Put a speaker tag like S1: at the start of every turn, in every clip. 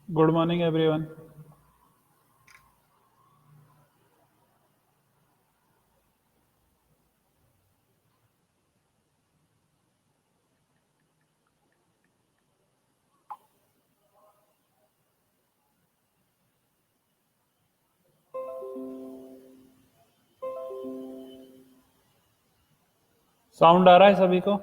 S1: Good morning everyone. Sound आ रहा है सभी को?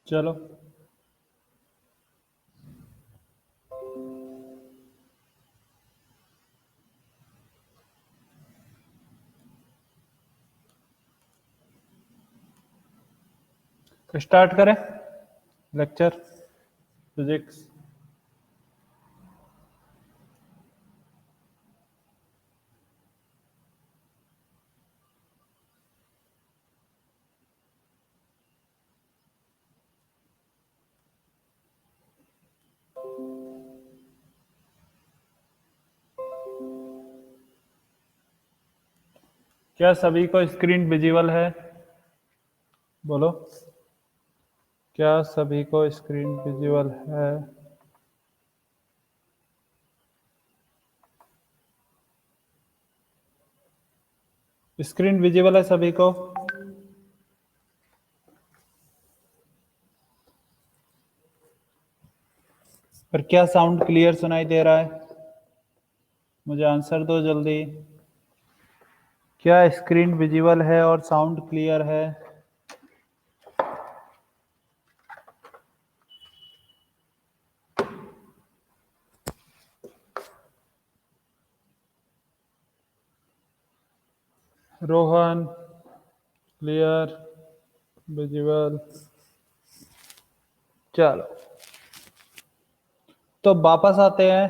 S1: चलो स्टार्ट करें लेक्चर फिजिक्स। क्या सभी को स्क्रीन विजिबल है? बोलो, क्या सभी को स्क्रीन विजिबल है? स्क्रीन विजिबल है सभी को? पर क्या साउंड क्लियर सुनाई दे रहा है? मुझे आंसर दो जल्दी। क्या स्क्रीन विजिबल है और साउंड क्लियर है? Rohan, clear, visible. चलो तो वापस आते हैं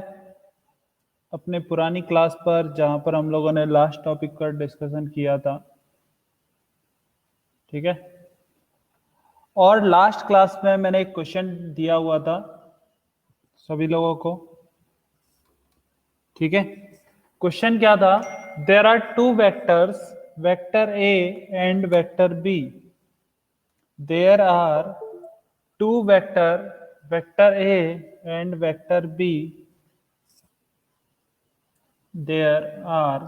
S1: अपने पुरानी क्लास पर, जहां पर हम लोगों ने लास्ट टॉपिक पर डिस्कशन किया था। ठीक है, और लास्ट क्लास में मैंने एक क्वेश्चन दिया हुआ था सभी लोगों को। ठीक है, क्वेश्चन क्या था? There are two vectors, vector A and vector b. There are two vector, vector A and vector b. There are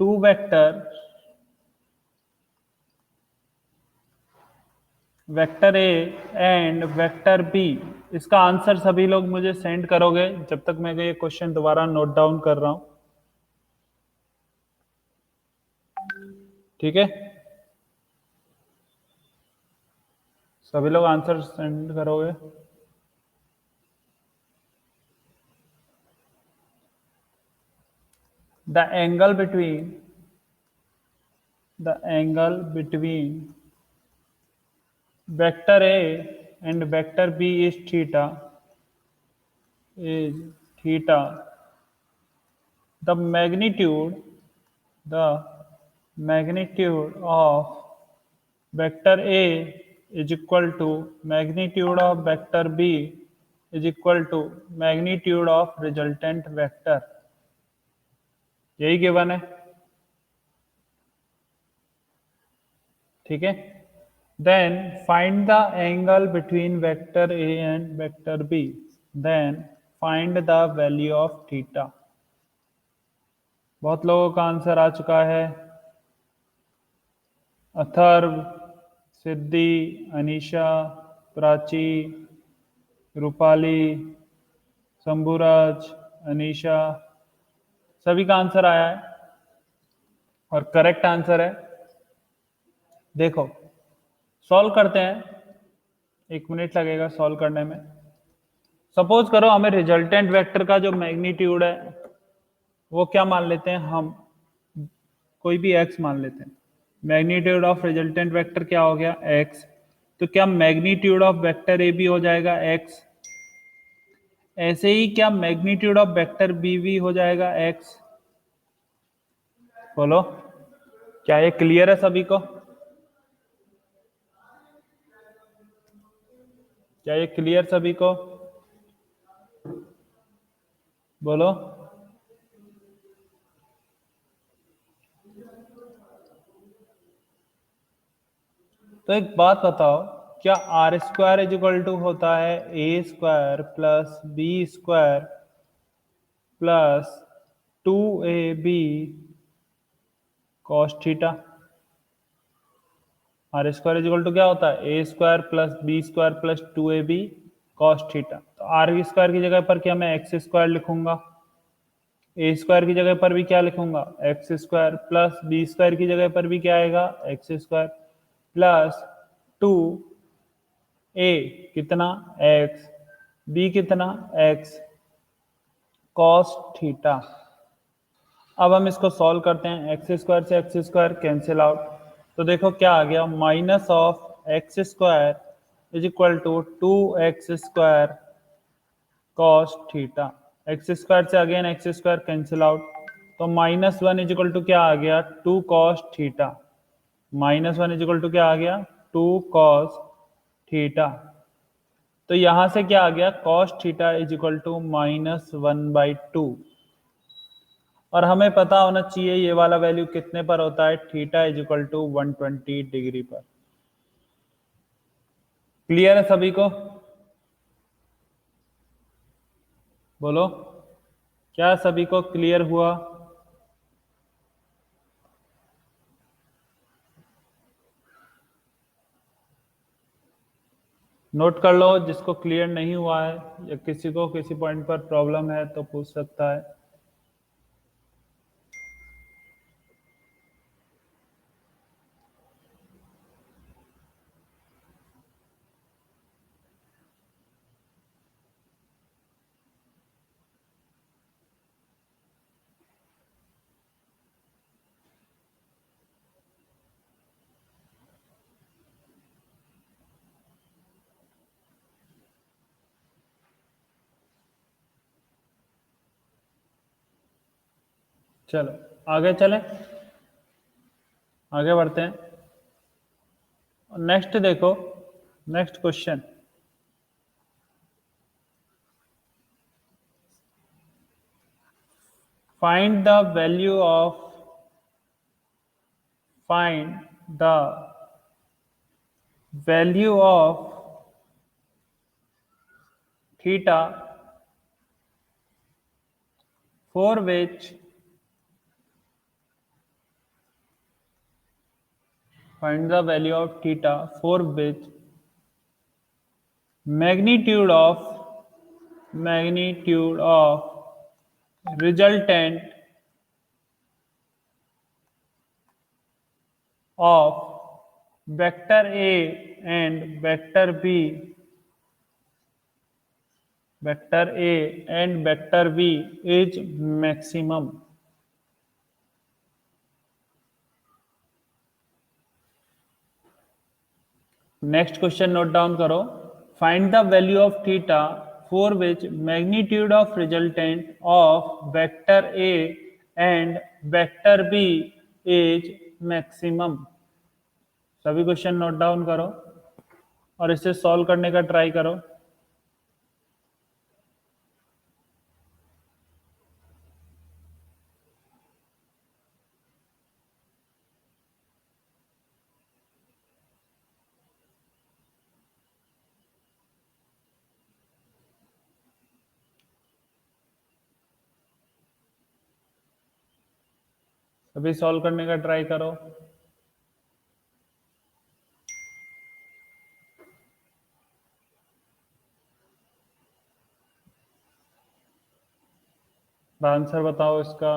S1: two vector, vector A and vector b. इसका आंसर सभी लोग मुझे सेंड करोगे जब तक मैं ये क्वेश्चन दोबारा नोट डाउन कर रहा हूं। ठीक है, सभी लोग आंसर सेंड करोगे? The angle between vector a and vector b is theta, is theta. The magnitude of vector a is equal to magnitude of vector b is equal to magnitude of resultant vector। यही given है। ठीक है, then find the angle between vector A and vector B, then find the value of theta. बहुत लोगों का answer आ चुका है। अथर्व, सिद्धि, अनीशा, प्राची, रूपाली, शंभुराज, अनीशा, सभी का आंसर आया है और करेक्ट आंसर है। देखो सॉल्व करते हैं, 1 मिनट लगेगा सॉल्व करने में। सपोज करो हमें रिजल्टेंट वेक्टर का जो मैग्नीट्यूड है वो क्या मान लेते हैं हम, कोई भी x मान लेते हैं। मैग्नीट्यूड ऑफ रिजल्टेंट वेक्टर क्या हो गया? x। तो क्या मैग्नीट्यूड ऑफ वेक्टर ए भी हो जाएगा x? ऐसे ही क्या मैग्नीट्यूड ऑफ वेक्टर बी भी हो जाएगा x? बोलो, क्या ये क्लियर है सभी को? क्या ये क्लियर सभी को? बोलो। तो एक बात बताओ, क्या R square is equal to होता है ए square plus B square plus 2ab cos theta? R square is equal to क्या होता है? ए square plus B square plus 2ab cos theta. तो आर स्क्वायर की जगह पर क्या मैं एक्स स्क्वायर लिखूंगा? ए स्क्वायर की जगह पर भी क्या लिखूंगा? X square plus B square की जगह पर भी क्या आएगा? एक्स स्क्वायर प्लस 2a कितना? एक्स, बी कितना? X cos theta. अब हम इसको सॉल्व करते हैं। एक्स स्क्वायर से एक्स स्क्वायर कैंसिल आउट, तो देखो क्या आ गया, minus of x square is equal to 2x square cos theta. X square से again X square cancel out, तो -1 इज इक्वल टू क्या आ गया? 2 cos theta. -1 is equal to क्या आ गया? 2 कॉस थीटा। तो यहां से क्या आ गया? Cos theta is equal to -1/2। और हमें पता होना चाहिए ये वाला वैल्यू कितने पर होता है? Theta is equal to 120 degree पर। क्लियर है सभी को? बोलो, क्या सभी को क्लियर हुआ? नोट कर लो, जिसको क्लियर नहीं हुआ है या किसी को किसी पॉइंट पर प्रॉब्लम है तो पूछ सकता है। चलो आगे चलें, आगे बढ़ते हैं। नेक्स्ट देखो, next question. Find the value of find the value of theta for which find the value of theta for which magnitude of resultant of vector A and vector B is maximum. Next question note down करो। Find the value of theta for which magnitude of resultant of vector A and vector B is maximum. सभी question note down करो और इसे solve करने का try करो। सभी solve करने का ट्राई करो। आंसर बताओ इसका।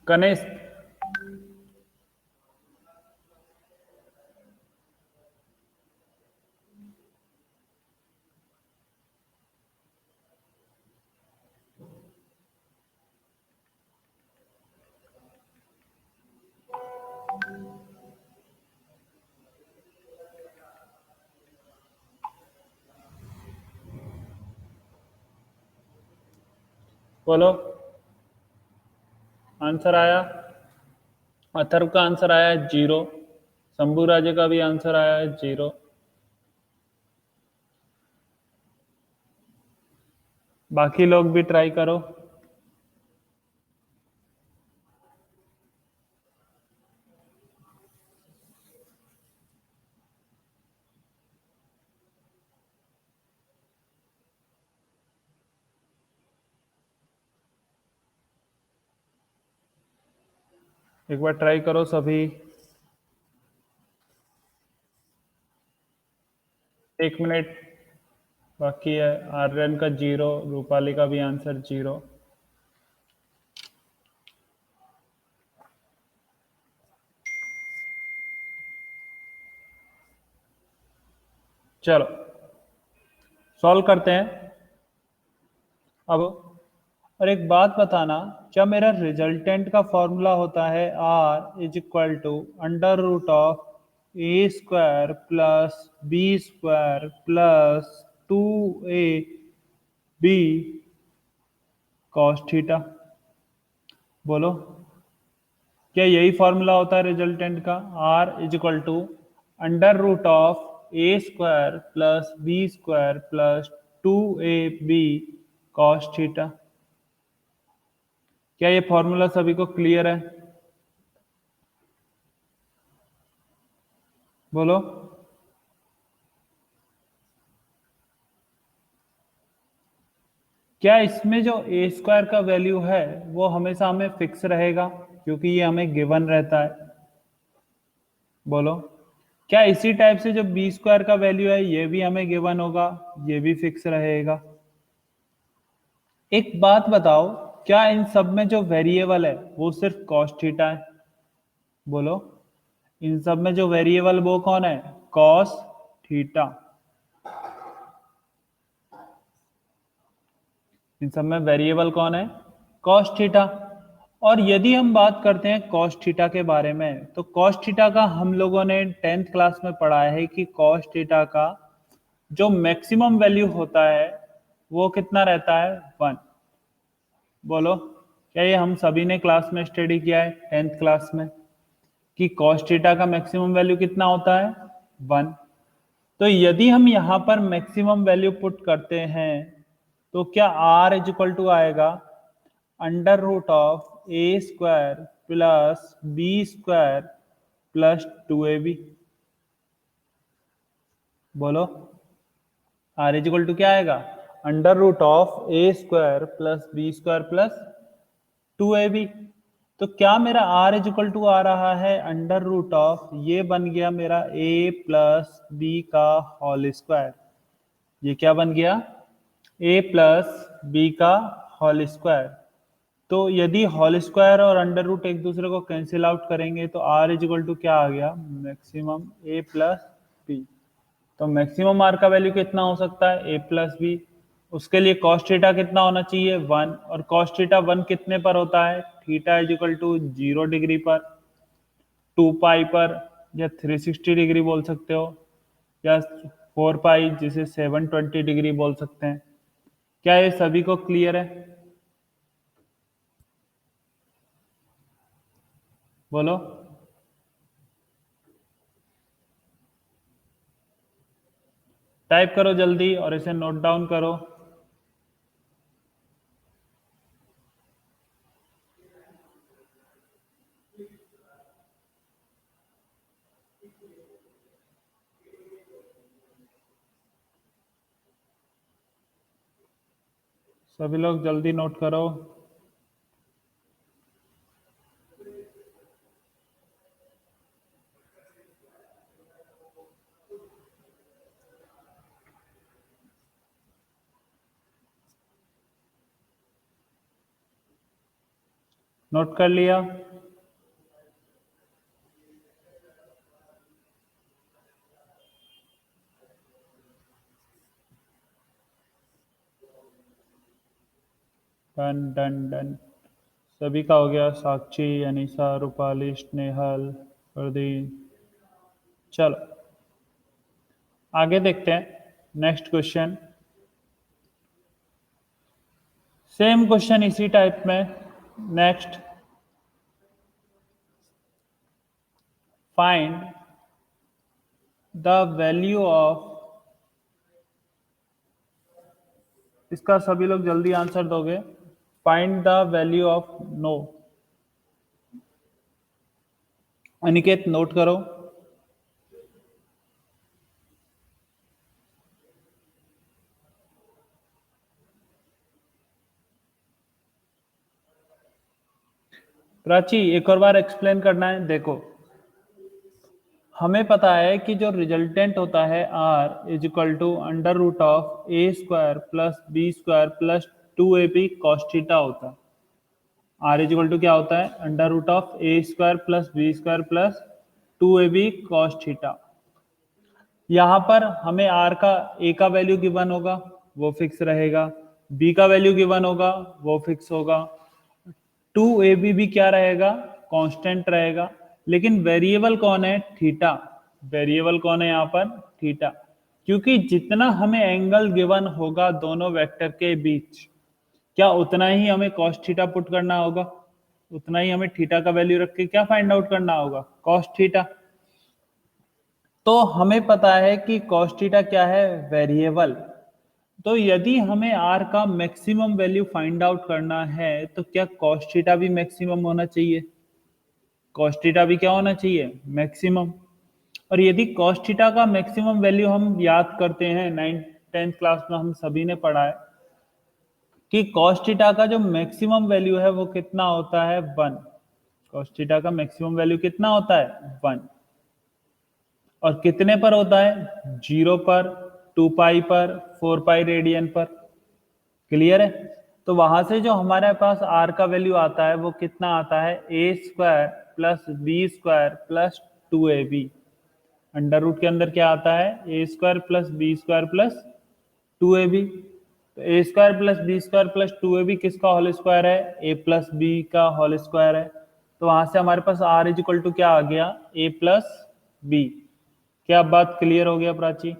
S1: कनिष्ठ, बोलो। आंसर आया, अथर्व का आंसर आया है 0, शंभू राजे का भी आंसर आया है 0। बाकी लोग भी ट्राई करो। एक बार ट्राई करो सभी। 1 मिनट बाकी है। आर्यन का 0, रूपाली का भी आंसर 0। चलो सॉल्व करते हैं अब। और एक बात बताना, क्या मेरा रिजल्टेंट का फॉर्मूला होता है R = under root of A² plus B² plus 2AB cos theta? बोलो, क्या यही फॉर्मूला होता है रिजल्टेंट का? R = under root of A² plus B² plus 2AB cos theta. क्या ये फॉर्मूला सभी को क्लियर है? बोलो। क्या इसमें जो A² का वैल्यू है वो हमेशा हमें फिक्स रहेगा, क्योंकि ये हमें गिवन रहता है? बोलो। क्या इसी टाइप से जो B² का वैल्यू है ये भी हमें गिवन होगा, ये भी फिक्स रहेगा? एक बात बताओ, क्या इन सब में जो वेरिएबल है वो सिर्फ cos थीटा है? बोलो। इन सब में जो वेरिएबल वो कौन है? cos theta. इन सब में वेरिएबल कौन है? cos theta. और यदि हम बात करते हैं cos थीटा के बारे में, तो cos थीटा का हम लोगों ने 10th क्लास में पढ़ा है कि cos थीटा का जो मैक्सिमम वैल्यू होता है वो कितना रहता है? 1। बोलो, क्या ये हम सभी ने क्लास में स्टडी किया है 10th क्लास में कि cos थीटा का मैक्सिमम वैल्यू कितना होता है? 1। तो यदि हम यहां पर मैक्सिमम वैल्यू पुट करते हैं तो क्या R = आएगा under root of A² plus B² plus 2AB? बोलो। R = क्या आएगा? Under root of A² plus B² plus 2AB। तो क्या मेरा R = आ रहा है अंडर रूट ऑफ, ये बन गया मेरा A प्लस B का होल स्क्वायर। ये क्या बन गया? A प्लस B का होल स्क्वायर। तो यदि होल स्क्वायर और अंडर रूट एक दूसरे को कैंसिल आउट करेंगे तो R = क्या आ गया? Maximum A plus B। तो मैक्सिमम R का वैल्यू कितना हो सकता है? A plus B। उसके लिए cos थीटा कितना होना चाहिए? 1। और cos थीटा 1 कितने पर होता है? थीटा = 0 डिग्री पर, 2 पाई पर, या 360 डिग्री बोल सकते हो, या 4 पाई जिसे 720 डिग्री बोल सकते हैं। क्या ये सभी को क्लियर है? बोलो। टाइप करो जल्दी और इसे नोट डाउन करो। सभी लोग जल्दी नोट करो। नोट कर लिया? Done done done. सभी का हो गया, साक्षी, अनीसा, रूपाली, स्नेहल, प्रदीप। चलो आगे देखते हैं नेक्स्ट क्वेश्चन। सेम क्वेश्चन इसी टाइप में। Next, find the value of, इसका सभी लोग जल्दी आंसर दोगे। Find the value of no. Aniket note करो। प्राची एक और बार एक्सप्लेन करना है। देखो, हमें पता है कि जो रिजल्टेंट होता है r is equal to under root of A square plus B square plus 2ab cos theta होता है। r इज इक्वल टू क्या होता है? Under root of A square plus B square plus 2ab cos theta. यहाँ पर हमें r का a का वैल्यू गिवन होगा, वो फिक्स रहेगा। b का वैल्यू गिवन होगा, वो फिक्स होगा। 2ab भी क्या रहेगा? कांस्टेंट रहेगा। लेकिन वेरिएबल कौन है? थीटा। वेरिएबल कौन है यहाँ पर? थीटा। क्योंकि जितना हमें एंगल गिवन होगा दोनों वेक्टर के बीच, क्या उतना ही हमें कॉस थीटा पुट करना होगा, उतना ही हमें थीटा का वैल्यू रख के क्या फाइंड आउट करना होगा? Cos theta. तो हमें पता है कि कॉस थीटा क्या है? वेरिएबल। तो यदि हमें r का मैक्सिमम वैल्यू फाइंड आउट करना है तो क्या कॉस थीटा भी मैक्सिमम होना चाहिए? कॉस थीटा भी क्या होना चाहिए? मैक्सिमम। और यदि कॉस थीटा का मैक्सिमम वैल्यू हम याद करते हैं, 9th 10th क्लास में हम सभी ने पढ़ा है कि कॉस थीटा का जो मैक्सिमम वैल्यू है वो कितना होता है? 1। कॉस थीटा का मैक्सिमम वैल्यू कितना होता है? 1। और कितने पर होता है? 0 पर, 2 पाई पर, 4 पाई रेडियन पर। क्लियर है? तो वहां से जो हमारे पास r का वैल्यू आता है वो कितना आता है? ए square plus B square plus 2ab। Under root के अंदर क्या आता है? ए square plus B square plus 2ab। तो A square plus B square plus 2ab किसका होल स्क्वायर है? ए प्लस बी का होल स्क्वायर है। तो वहां से हमारे पास r इज इक्वल टू क्या आ गया? A plus B. क्या बात क्लियर हो गया प्राची?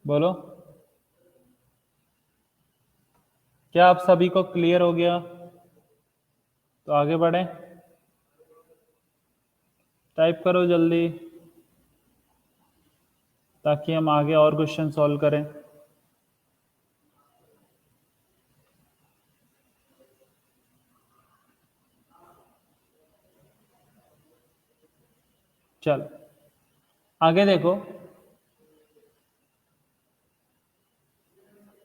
S1: बोलो, क्या आप सभी को क्लियर हो गया? तो आगे बढ़े, टाइप करो जल्दी ताकि हम आगे और क्वेश्चन सॉल्व करें। चलो आगे देखो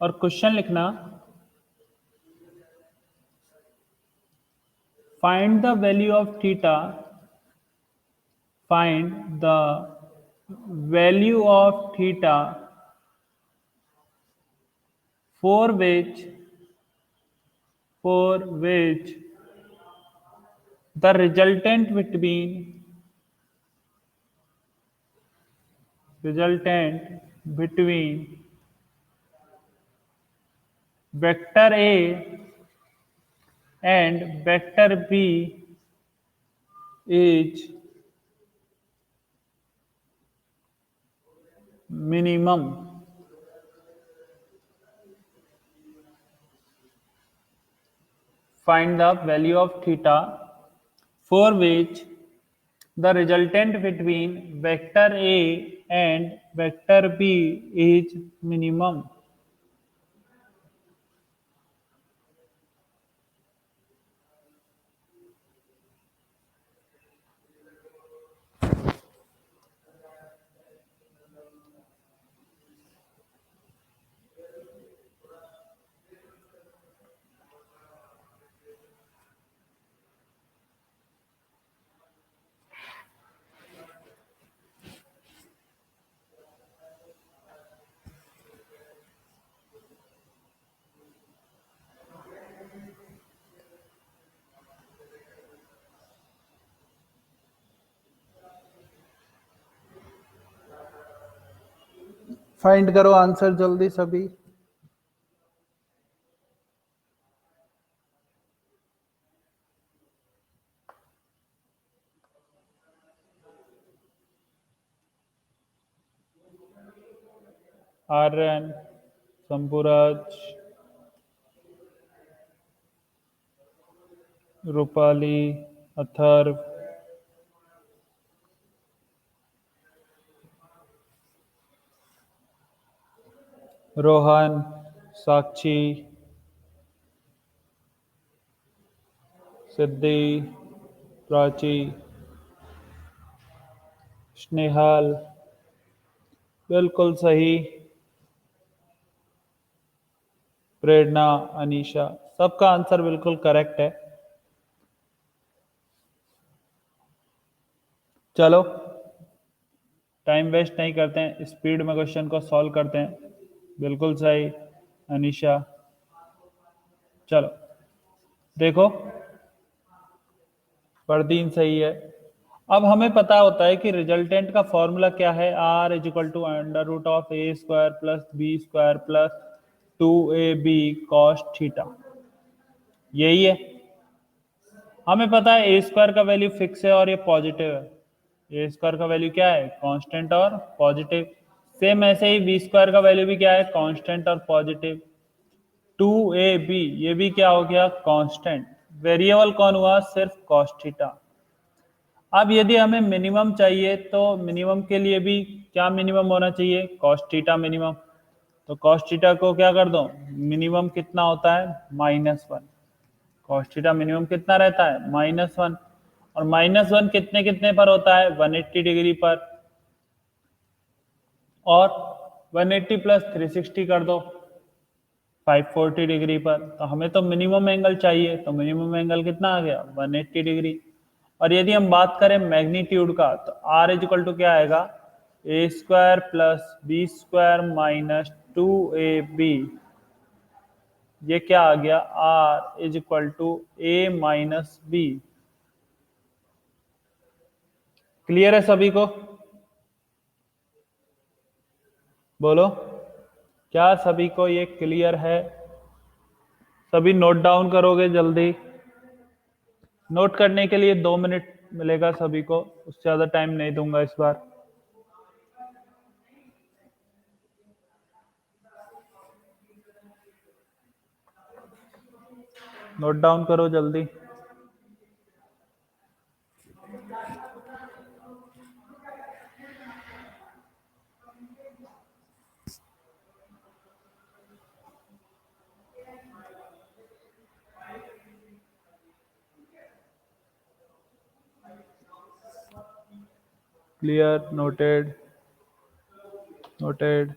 S1: और क्वेश्चन लिखना। Find the value of theta, find the value of theta for which the resultant between vector A and vector B is minimum. Find the value of theta for which the resultant between vector A and vector B is minimum. Find करो answer जल्दी सभी। आर्यन, शंभुराज, रूपाली, अथर्व, रोहन, साक्षी, सिद्धि, प्राची, स्नेहल, बिल्कुल सही। प्रेरणा, अनीशा, सबका answer बिल्कुल correct है। चलो time waste नहीं करते हैं, स्पीड में क्वेश्चन को सॉल्व करते हैं। बिल्कुल सही अनीशा। चलो देखो, परदीन सही है। अब हमें पता होता है कि रिजल्टेंट का फॉर्मूला क्या है, R is equal to under root of A square plus B square plus 2ab cos theta. यही है। हमें पता है ए स्क्वायर का वैल्यू फिक्स है और ये पॉजिटिव है। ए स्क्वायर का वैल्यू क्या है, कांस्टेंट और पॉजिटिव। सेम ऐसे ही बी स्क्वायर का वैल्यू भी क्या है, कांस्टेंट और पॉजिटिव। 2ab ये भी क्या हो गया, कांस्टेंट। वेरिएबल कौन हुआ, सिर्फ कॉस थीटा। अब यदि हमें मिनिमम चाहिए तो मिनिमम के लिए भी क्या मिनिमम होना चाहिए, कॉस थीटा मिनिमम। तो कॉस थीटा को क्या कर दो, मिनिमम कितना होता है, -1। कॉस थीटा मिनिमम कितना रहता है, -1। और -1 कितने कितने पर होता है, 180 डिग्री पर। और 180 प्लस 360 कर दो 540 डिग्री पर। तो हमें तो मिनिमम एंगल चाहिए, तो मिनिमम एंगल कितना आ गया, 180 डिग्री। और यदि हम बात करें मैग्नीट्यूड का, तो आर इज इक्वल टू क्या आएगा, A square plus B square minus 2ab। ये क्या आ गया, R is equal to A minus B. Clear है सभी को, बोलो क्या सभी को ये क्लियर है। सभी नोट डाउन करोगे जल्दी। नोट करने के लिए 2 मिनट मिलेगा सभी को, उससे ज्यादा टाइम नहीं दूंगा इस बार। नोट डाउन करो जल्दी। Clear, noted, noted.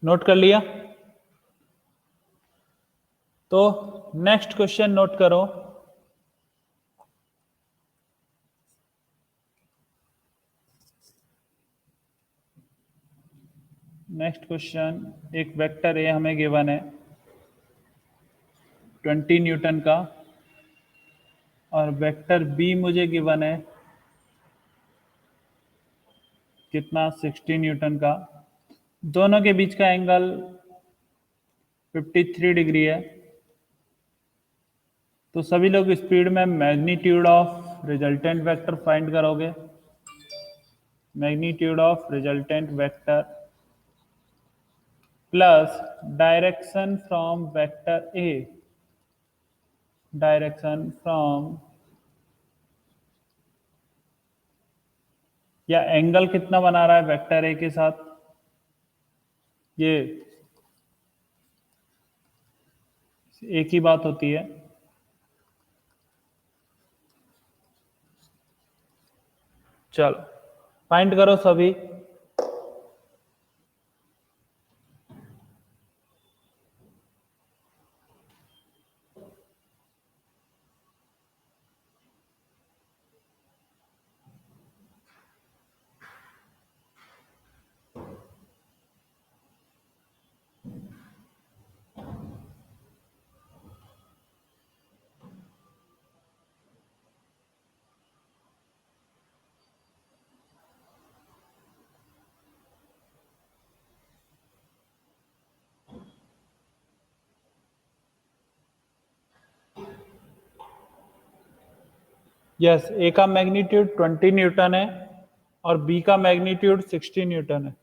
S1: नोट कर लिया, तो नेक्स्ट क्वेश्चन नोट करो। नेक्स्ट क्वेश्चन, एक वेक्टर ए हमें गिवन है, 20 न्यूटन का और वेक्टर बी मुझे गिवन है कितना 60 न्यूटन का। दोनों के बीच का एंगल 53 डिग्री है। तो सभी लोग स्पीड में magnitude of resultant vector find करोगे। Magnitude of resultant vector plus direction from vector A, direction from, या एंगल कितना बना रहा है वेक्टर ए के साथ, ये एक ही बात होती है। चलो फाइंड करो सभी। यस, ए का मैग्नीट्यूड 20 न्यूटन है और बी का मैग्नीट्यूड 60 न्यूटन है।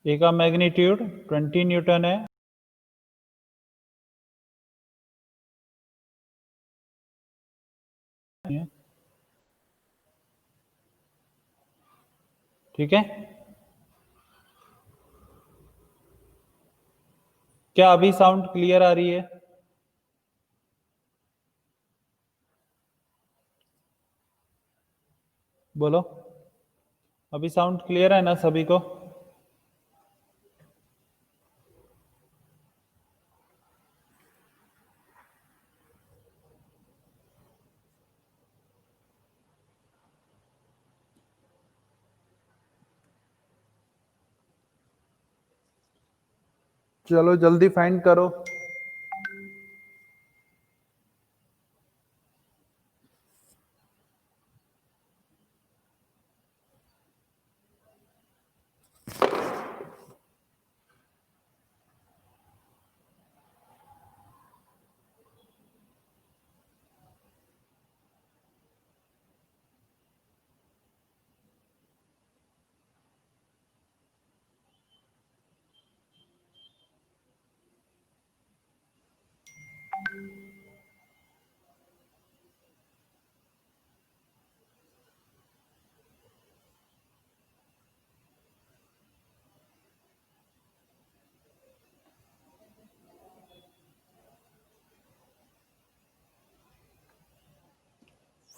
S1: ए का मैग्नीट्यूड 20 न्यूटन है, ठीक है। क्या अभी साउंड क्लियर आ रही है? बोलो, अभी साउंड क्लियर है ना सभी को? चलो जल्दी फाइंड करो।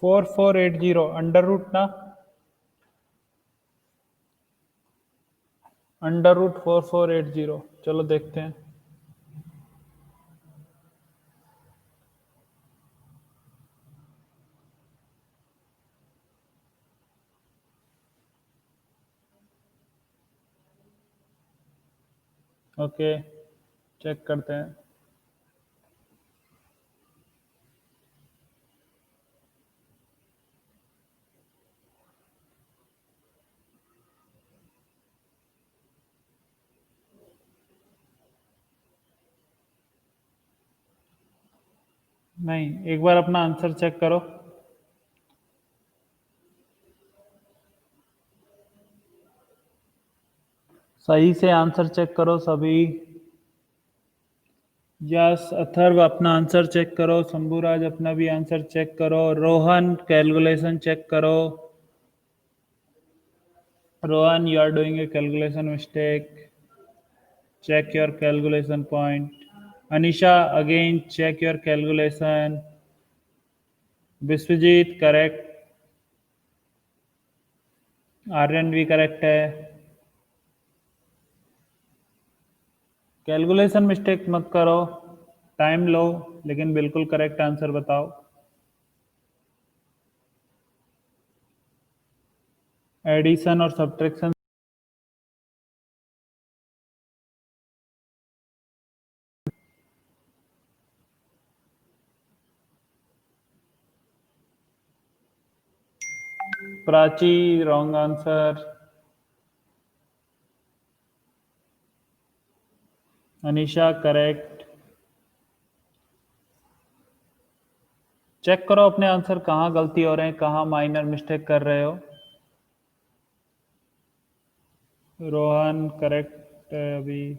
S1: फोर 480 अंडर रूट ना, अंडर रूट 4480। चलो देखते हैं। ओके, चेक करते हैं। नहीं, एक बार अपना आंसर चेक करो। सही से आंसर चेक करो सभी। यस, अथर्व अपना आंसर चेक करो, शंभुराज अपना भी आंसर चेक करो, रोहन कैलकुलेशन चेक करो। Rohan, you are doing a calculation mistake, check your calculation point. Anisha, again check your calculation. Vishwajeet correct, Aryan भी करेक्ट है। कैलकुलेशन मिस्टेक मत करो, टाइम लो, लेकिन बिल्कुल करेक्ट आंसर बताओ। एडिशन और subtraction Prachi wrong answer, Anisha correct. Check करो अपने आंसर, कहाँ गलती हो रहे हैं, कहाँ माइनर मिस्टेक कर रहे हो। रोहन करेक्ट है अभी।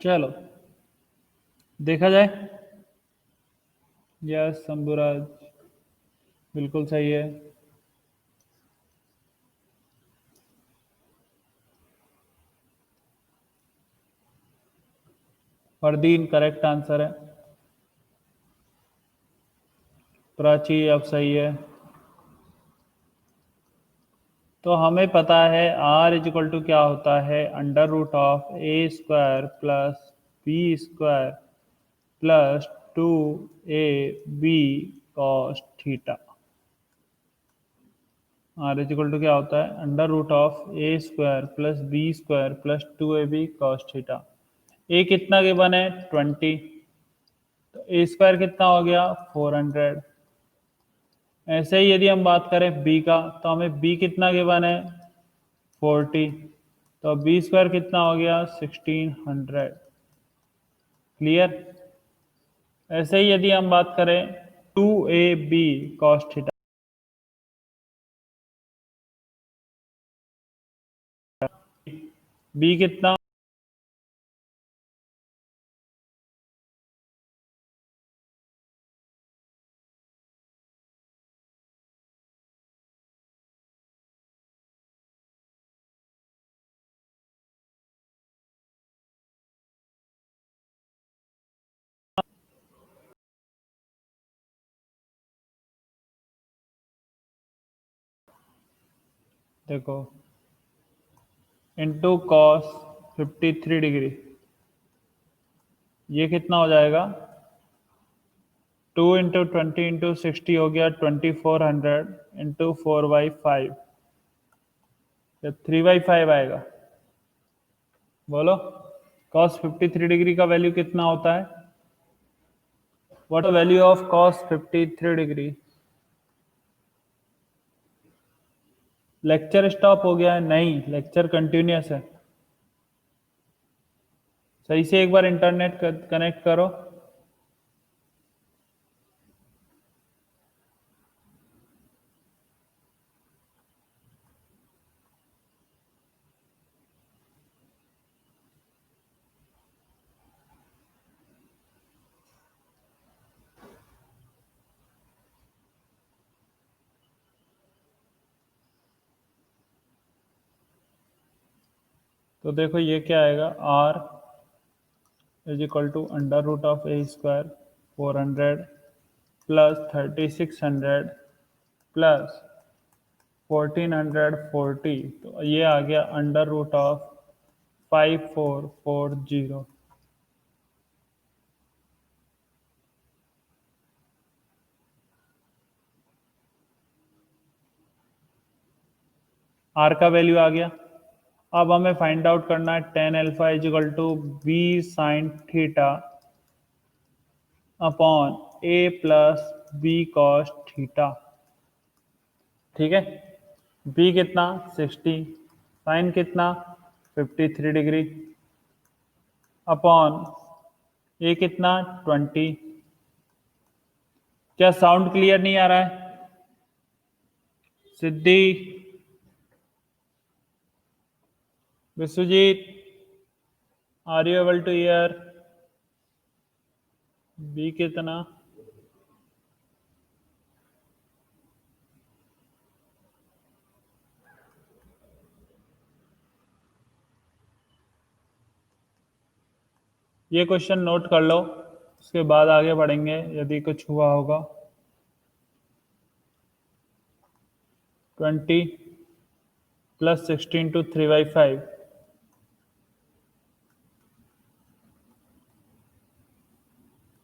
S1: चलो देखा जाए। यस शंभुराज बिल्कुल सही है। फरदीन करेक्ट आंसर है। प्राची अब सही है। तो हमें पता है r इज इक्वल टू क्या होता है, under root of A square plus B square plus 2ab cos theta. r is equal to क्या होता है, under root of A square plus B square plus 2ab cos theta. A कितना given है 20, तो A square कितना हो गया 400। ऐसे ही यदि हम बात करें b का, तो हमें b कितना गिवन है 40, तो बी स्क्वायर कितना हो गया 1600। क्लियर। ऐसे ही यदि हम बात करें 2ab कॉस थीटा, बी कितना, देखो इंटू कॉस 53 डिग्री, ये कितना हो जाएगा 2 इंटू 20 इंटू 60 हो गया 2400 इंटू 4/5, या 3/5 आएगा। बोलो कॉस 53 डिग्री का वैल्यू कितना होता है, what value of cos 53 degree. Lecture stop हो गया है, नहीं लेक्चर कंटिन्यूअस है। सही से एक बार इंटरनेट कनेक्ट करो। तो देखो ये क्या आएगा, r is equal to under root of A square 400 plus 3600 plus 1440, तो ये आ गया अंडर रूट ऑफ 5440। r का वैल्यू आ गया। अब हमें फाइंड आउट करना है tan alpha is equal to b sine theta upon a plus B cos theta. ठीक है, b कितना 60, साइन कितना 53 डिग्री अपॉन a कितना 20। क्या साउंड क्लियर नहीं आ रहा है Siddhi, Vishwajeet, are you able to hear. B कितना, ये क्वेश्चन नोट कर लो, उसके बाद आगे बढ़ेंगे यदि कुछ हुआ होगा। 20 प्लस 16 टू 3/5,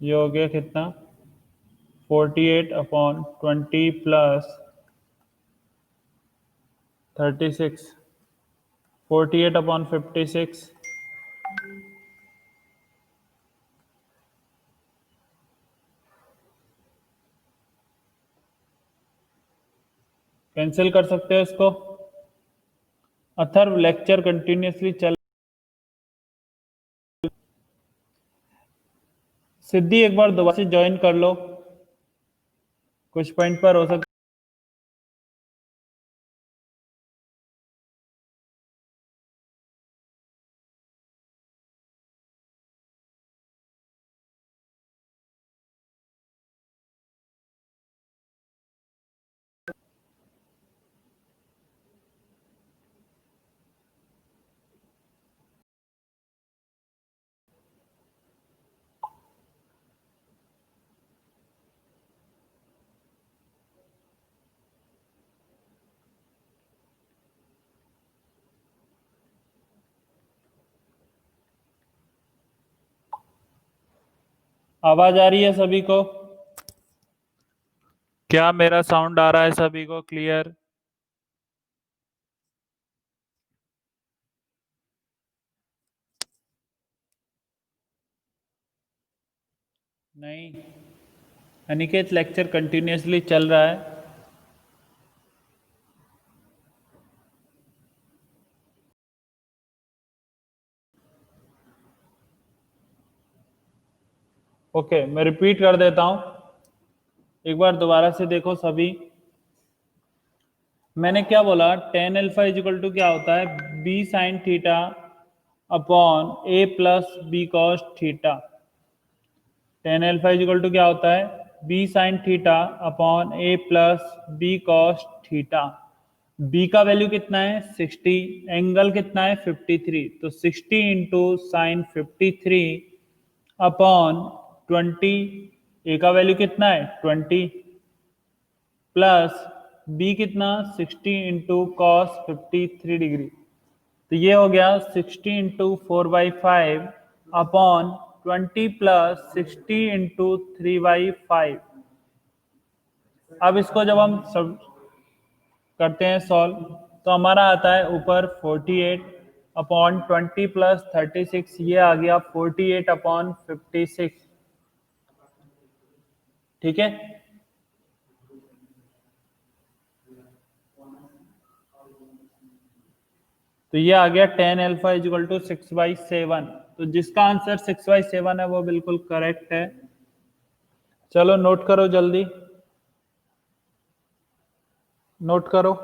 S1: ये हो गया कितना 48 अपॉन 20 प्लस 36, 48 अपॉन 56 कैंसिल कर सकते हो इसको। अथर्व लेक्चर कंटिन्यूअसली चल। सिद्धि एक बार दोबारा से ज्वाइन कर लो, कुछ पॉइंट पर हो सकता। आवाज आ रही है सभी को? क्या मेरा साउंड आ रहा है सभी को क्लियर? नहीं, अनिकेत लेक्चर कंटिन्यूअसली चल रहा है। ओके, मैं रिपीट कर देता हूं, एक बार दोबारा से देखो सभी। मैंने क्या बोला, टेन एल्फा इजिकल टू क्या होता है, B sine theta upon A plus B cos theta. Tan alpha is equal to क्या होता है, B sine theta upon A plus B cos theta. B का वैल्यू कितना है 60, एंगल कितना है 53, तो 60 इंटू साइन 53 अपॉन 20। ए का वैल्यू कितना है 20 प्लस बी कितना 60 इंटू कॉस 53 डिग्री। तो ये हो गया 60 इंटू 4/5 अपॉन 20 प्लस 60 इंटू 3/5। अब इसको जब हम सब करते हैं सॉल्व, तो हमारा आता है ऊपर 48 अपॉन 20 प्लस 36, ये आ गया 48 अपॉन 56। ठीक है, तो ये आ गया टेन एल्फा इजिकल टू 6/7। तो जिसका आंसर 6/7 है वो बिल्कुल करेक्ट है। चलो नोट करो जल्दी, नोट करो।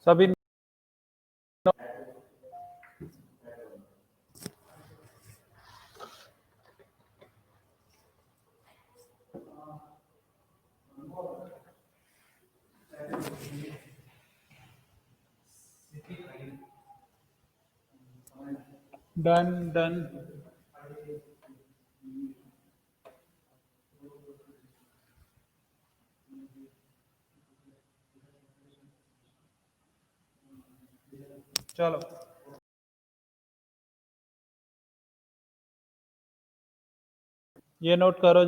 S1: सभी डन डन। चलो ये नोट करो।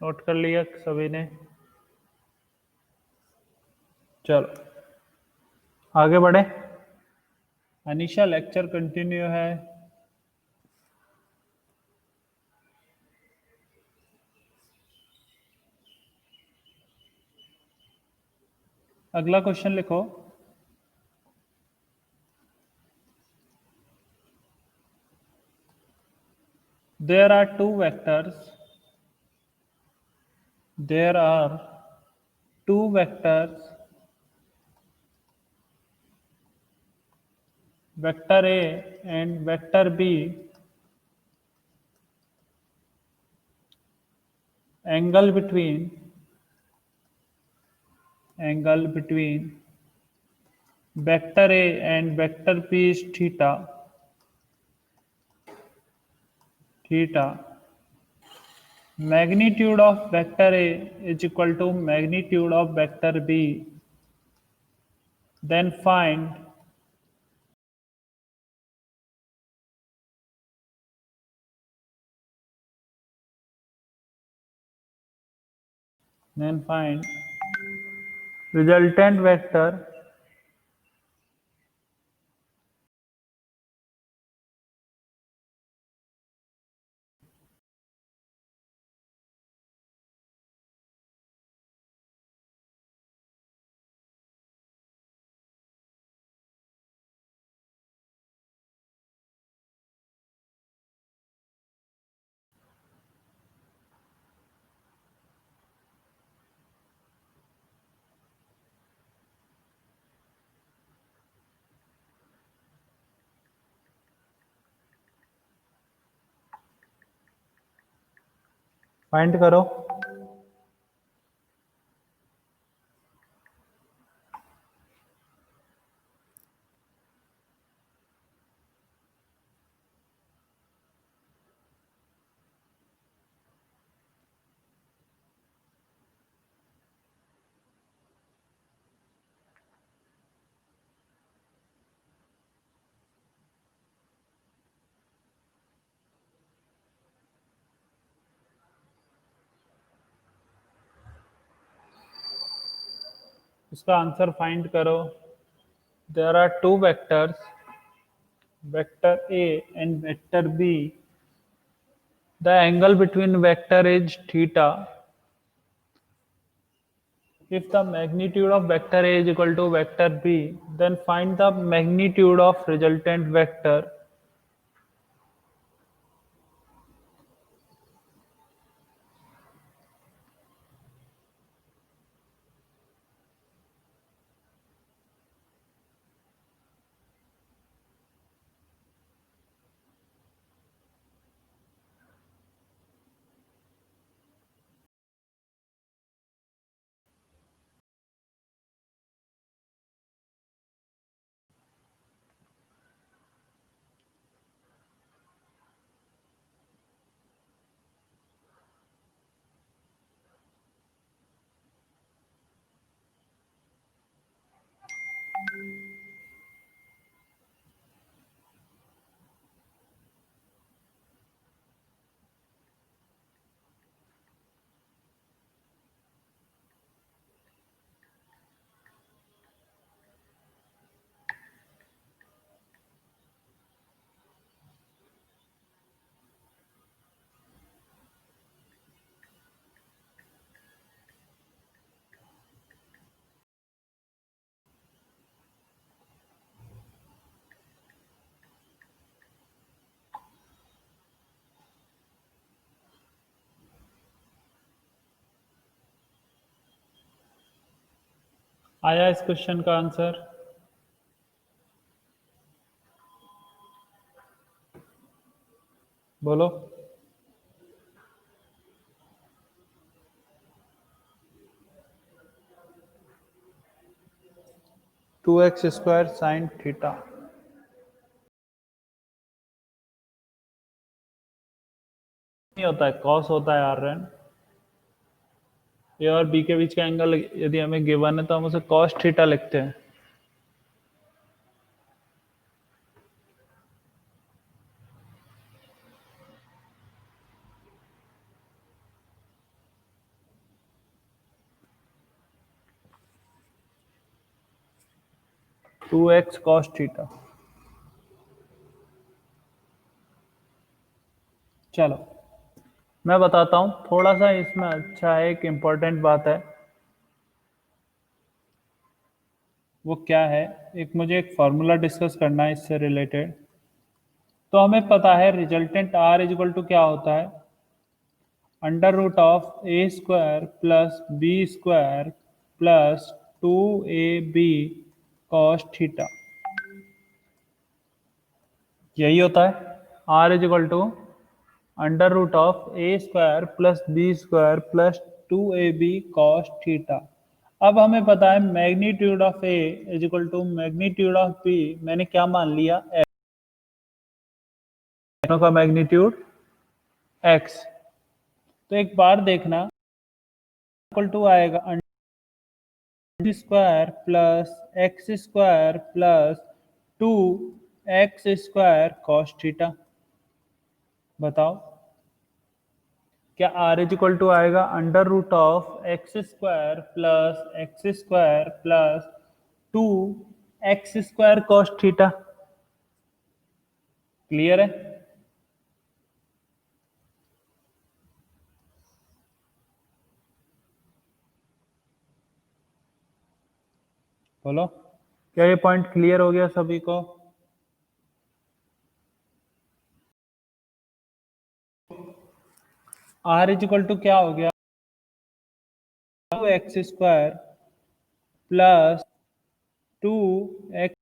S1: नोट कर लिया सभी ने? चलो आगे बढ़े। अनीशा लेक्चर कंटिन्यू है। अगला क्वेश्चन लिखो। There are two vectors. There are two vectors. Vector A and vector B. Angle between vector A and vector B is theta. Theta. Magnitude of vector A is equal to magnitude of vector B. Then find resultant vector find करो। इसका answer find करो। There are two vectors, vector A and vector B. The angle between vector is theta. If the magnitude of vector A is equal to vector B, then find the magnitude of resultant vector. आया इस question का answer? बोलो। 2x square sine theta. नहीं होता है, cos होता है are N. ए और बी के बीच का एंगल यदि हमें गिवन है तो हम उसे कॉस थीटा लिखते हैं। 2x cos theta. चलो मैं बताता हूँ, थोड़ा सा इसमें अच्छा है, एक इम्पोर्टेंट बात है। वो क्या है, एक मुझे एक फॉर्मूला डिस्कस करना है इससे रिलेटेड। तो हमें पता है resultant R is equal to क्या होता है, under root of A square plus B square plus 2ab cos theta. यही होता है R is equal to under root of A square plus B square plus 2ab cos theta. अब हमें पता है magnitude of a is equal to magnitude of b, मैंने क्या मान लिया, का मैग्नीट्यूड x। तो एक बार देखना, इक्वल टू आएगा under square plus x square plus 2x square cos theta. बताओ क्या आर इज इक्वल टू आएगा under root of x square plus 2x square cos theta. Clear है? बोलो, क्या ये पॉइंट क्लियर हो गया सभी को? आर इज इक्वल टू क्या हो गया, 2x square plus 2x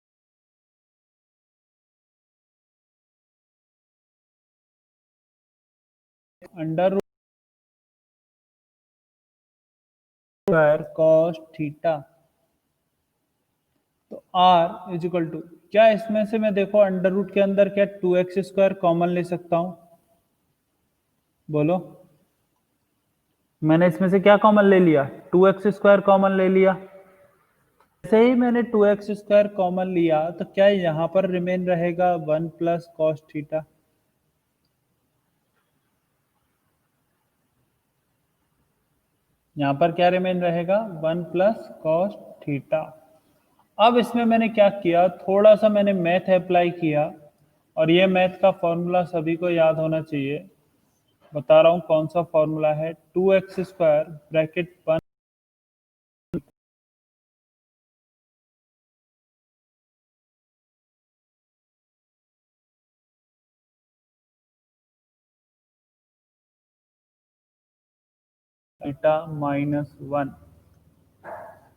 S1: under root square cos theta. तो आर इज इक्वल टू क्या, इसमें से मैं देखो अंडर रूट के अंदर क्या 2x स्क्वायर कॉमन ले सकता हूं? बोलो, मैंने इसमें से क्या कॉमन ले लिया, 2x स्क्वायर कॉमन ले लिया। जैसे ही मैंने 2x स्क्वायर कॉमन लिया तो क्या यहां पर रिमेन रहेगा 1 प्लस कॉस थीटा। यहां पर क्या रिमेन रहेगा, 1 प्लस कॉस थीटा। अब इसमें मैंने क्या किया, थोड़ा सा मैंने मैथ अप्लाई किया, और ये मैथ का फॉर्मूला सभी को याद होना चाहिए। बता रहा हूं कौन सा फॉर्मूला है, 2x square bracket 1 theta minus 1।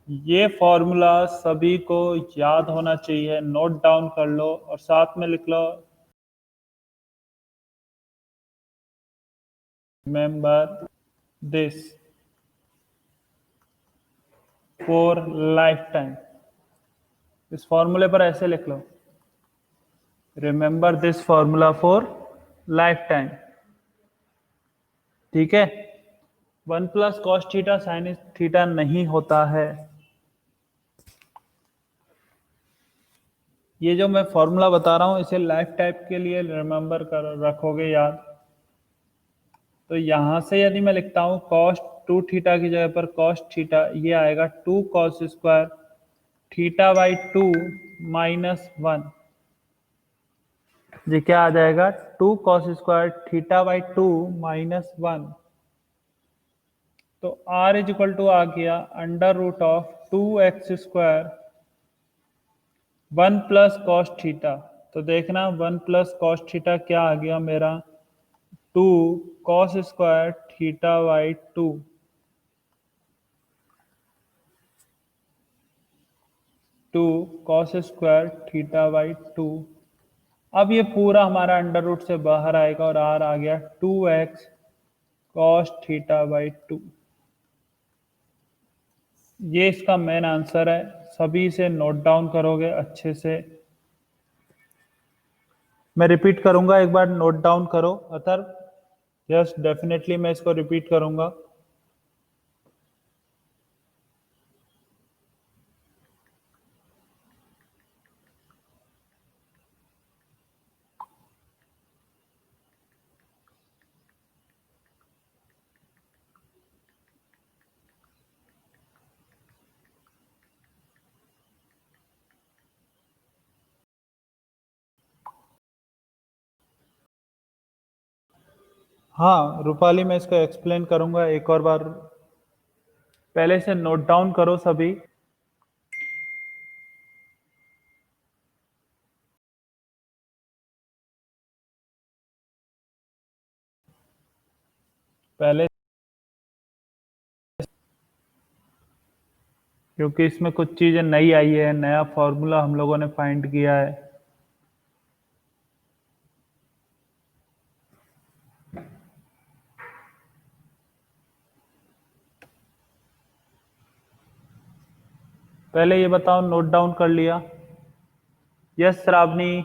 S1: ये फॉर्मूला सभी को याद होना चाहिए, नोट डाउन कर लो और साथ में लिख लो, remember this for lifetime. इस फॉर्मूले पर ऐसे लिख लो, remember this formula for lifetime. ठीक है, 1 plus cos theta sine theta नहीं होता है। ये जो मैं फॉर्मूला बता रहा हूं इसे लाइफ टाइप के लिए रिमेंबर कर रखोगे याद। तो यहां से यदि मैं लिखता हूं कॉस 2 थीटा की जगह पर कॉस थीटा, ये आएगा 2 cos square theta by 2 minus 1। ये क्या आ जाएगा, 2 cos square theta by 2 minus 1। तो आर इज इक्वल टू आ गया under root of 2x square 1 plus cos theta. तो देखना 1 प्लस कॉस थीटा क्या आ गया मेरा, 2 cos square theta by 2। 2 cos square theta by 2। अब ये पूरा हमारा अंडर रूट से बाहर आएगा और आर आ गया 2x कॉस थीटा बाई 2। ये इसका मेन आंसर है, सभी से नोट डाउन करोगे अच्छे से। मैं रिपीट करूंगा, एक बार नोट डाउन करो अतर। यस डेफिनेटली मैं इसको रिपीट करूंगा। हाँ रूपाली, मैं इसको एक्सप्लेन करूंगा एक और बार, पहले से नोट डाउन करो सभी। पहले, क्योंकि इसमें कुछ चीजें नई आई है, नया फॉर्मूला हम लोगों ने फाइंड किया है। पहले ये बताओ, नोट डाउन कर लिया? यस श्रावणी,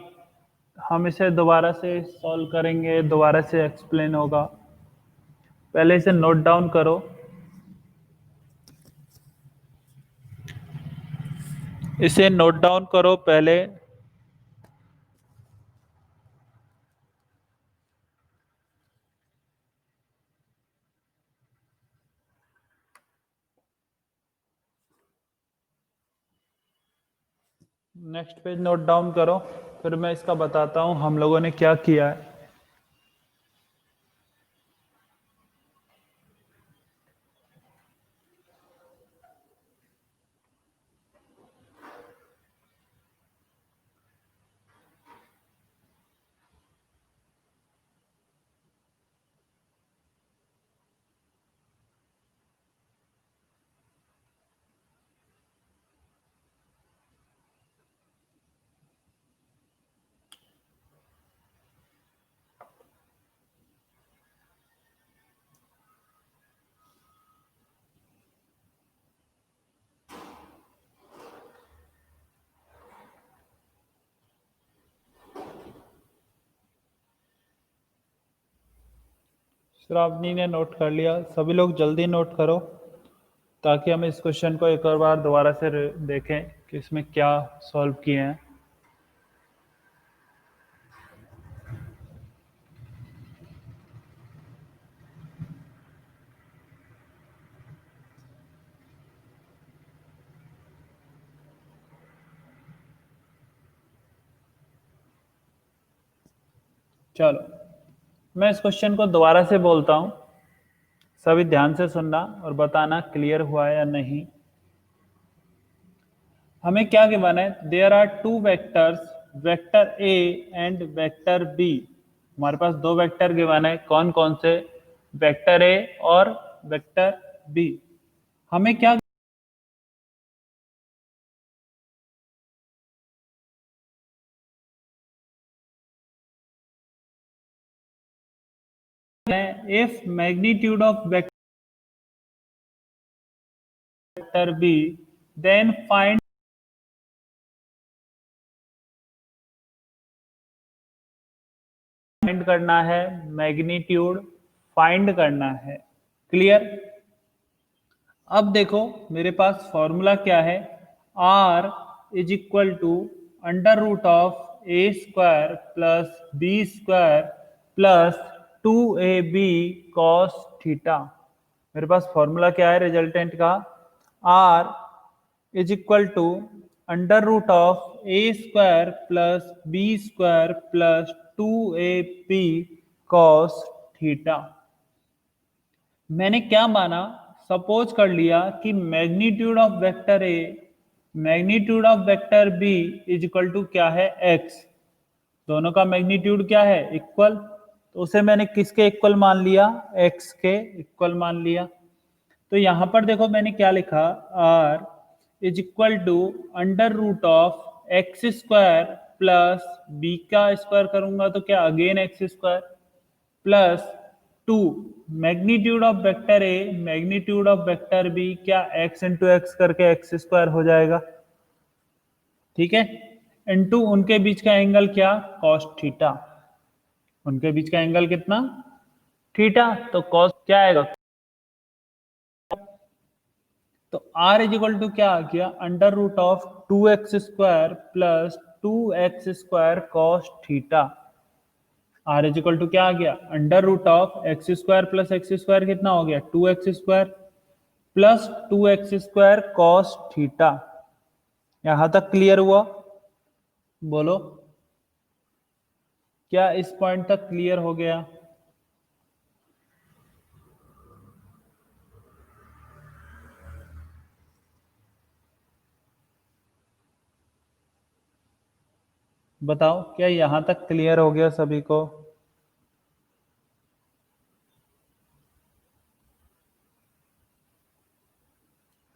S1: हम इसे दोबारा से सॉल्व करेंगे, दोबारा से एक्सप्लेन होगा, पहले इसे नोट डाउन करो। इसे नोट डाउन करो पहले। नेक्स्ट पेज नोट डाउन करो, फिर मैं इसका बताता हूं हम लोगों ने क्या किया है। श्रावणी ने नोट कर लिया, सभी लोग जल्दी नोट करो, ताकि हम इस क्वेश्चन को एक और बार दोबारा से देखें कि इसमें क्या सॉल्व किए हैं। चलो, मैं इस क्वेश्चन को दोबारा से बोलता हूं, सभी ध्यान से सुनना और बताना क्लियर हुआ है या नहीं। हमें क्या गिवन है? There are two vectors, vector A and vector B. हमारे पास दो वेक्टर गिवन है, कौन कौन से? वेक्टर ए और वेक्टर बी। हमें क्या है? If magnitude of vector B, then find करना है, मैग्नीट्यूड फाइंड करना है। क्लियर? अब देखो मेरे पास फॉर्मूला क्या है, R is equal to under root of A square plus B square plus 2ab cos theta. मेरे पास फॉर्मूला क्या है रिजल्टेंट का? R is equal to under root of A square plus B square plus 2ab cos theta. मैंने क्या माना, suppose कर लिया कि magnitude of vector A, magnitude of vector B is equal to क्या है? एक्स। दोनों का मैग्नीट्यूड क्या है? इक्वल। तो उसे मैंने किसके इक्वल मान लिया? एक्स के इक्वल मान लिया। तो यहां पर देखो मैंने क्या लिखा, R is equal to under root of x square plus B का स्क्वायर करूंगा तो क्या, again X square plus 2 magnitude of vector A, magnitude of vector B, क्या एक्स इंटू एक्स करके एक्स स्क्वायर हो जाएगा, ठीक है, इंटू उनके बीच का एंगल क्या? Cos theta. उनके बीच का एंगल कितना? थीटा। तो कॉस क्या आएगा? तो r इज इक्वल टू क्या आ गया? Under root of 2x² plus 2x² cos theta. r is equal to क्या आ गया? Under root of x² plus x² कितना हो गया? 2x² plus 2x² cos theta. यहां तक क्लियर हुआ? बोलो, क्या इस पॉइंट तक क्लियर हो गया? बताओ क्या यहां तक क्लियर हो गया सभी को?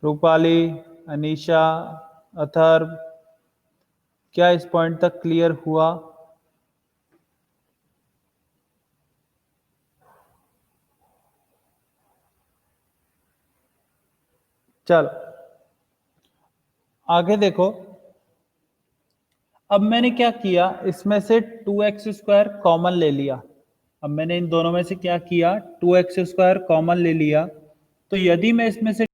S1: रूपाली, अनीशा, अथर्व, क्या इस पॉइंट तक क्लियर हुआ? चलो आगे देखो। अब मैंने क्या किया, इसमें से 2x² कॉमन ले लिया। अब मैंने इन दोनों में से क्या किया, 2x² कॉमन ले लिया। तो यदि मैं इसमें से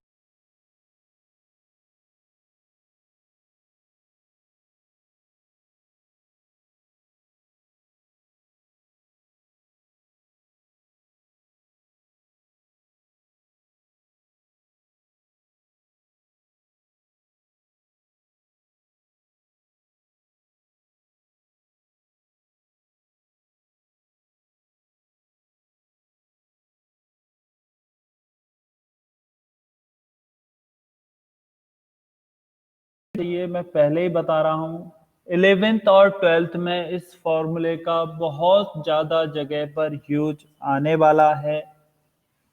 S1: ये मैं पहले ही बता रहा हूं, 11th और 12th में इस फॉर्मूले का बहुत ज्यादा जगह पर यूज आने वाला है।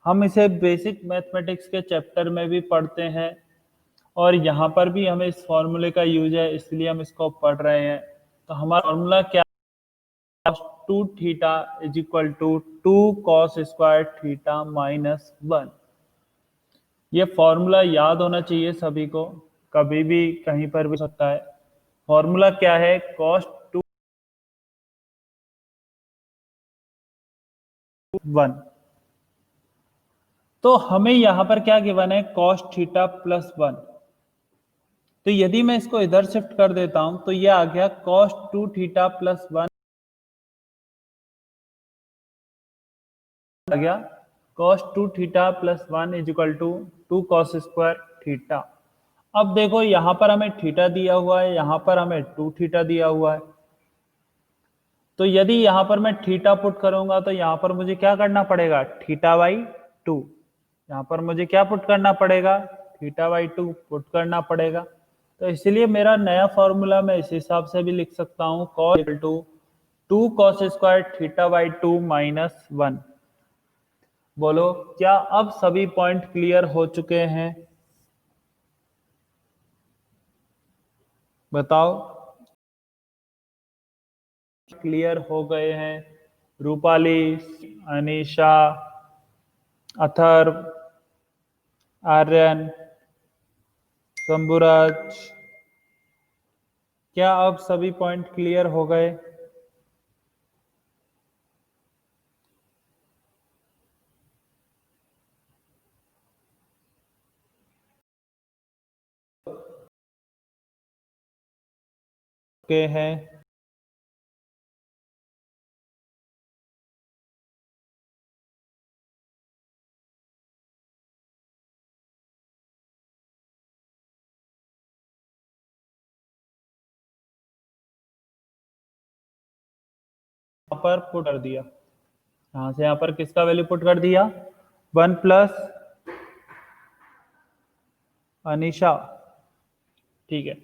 S1: हम इसे बेसिक मैथमेटिक्स के चैप्टर में भी पढ़ते हैं और यहाँ पर भी हमें इस फॉर्मूले का यूज है, इसलिए हम इसको पढ़ रहे हैं। तो हमारा फॉर्मूला क्या, two theta is equal to 2 cos² theta -1। ये फॉर्मूला याद होना चाहिए सभी को, कभी भी कहीं पर भी सकता है। फॉर्मूला क्या है, cos2 1। तो हमें यहां पर क्या गिवन है, cos θ+1। तो यदि मैं इसको इधर शिफ्ट कर देता हूं तो ये आ गया cos2θ+1 आ गया cos2θ+1 is equal to 2 cos² θ। अब देखो यहां पर हमें थीटा दिया हुआ है, यहां पर हमें 2 थीटा दिया हुआ है। तो यदि यहां पर मैं थीटा पुट करूंगा तो यहां पर मुझे क्या करना पड़ेगा, θ/2। यहां पर मुझे क्या पुट करना पड़ेगा, θ/2 पुट करना पड़ेगा। तो इसलिए मेरा नया फॉर्मूला मैं इस हिसाब से भी लिख सकता हूं, cos इक्वल टू 2 cos² θ/2 -1। बोलो क्या अब सभी पॉइंट क्लियर हो चुके हैं? बताओ क्लियर हो गए हैं? रूपाली, अनीशा, अथर्व, आर्यन, शंभुराज, क्या अब सभी पॉइंट क्लियर हो गए? के हैं? यहाँ पर पुट कर दिया, यहां से यहां पर किसका वैल्यू पुट कर दिया, 1 अनीशा। ठीक है,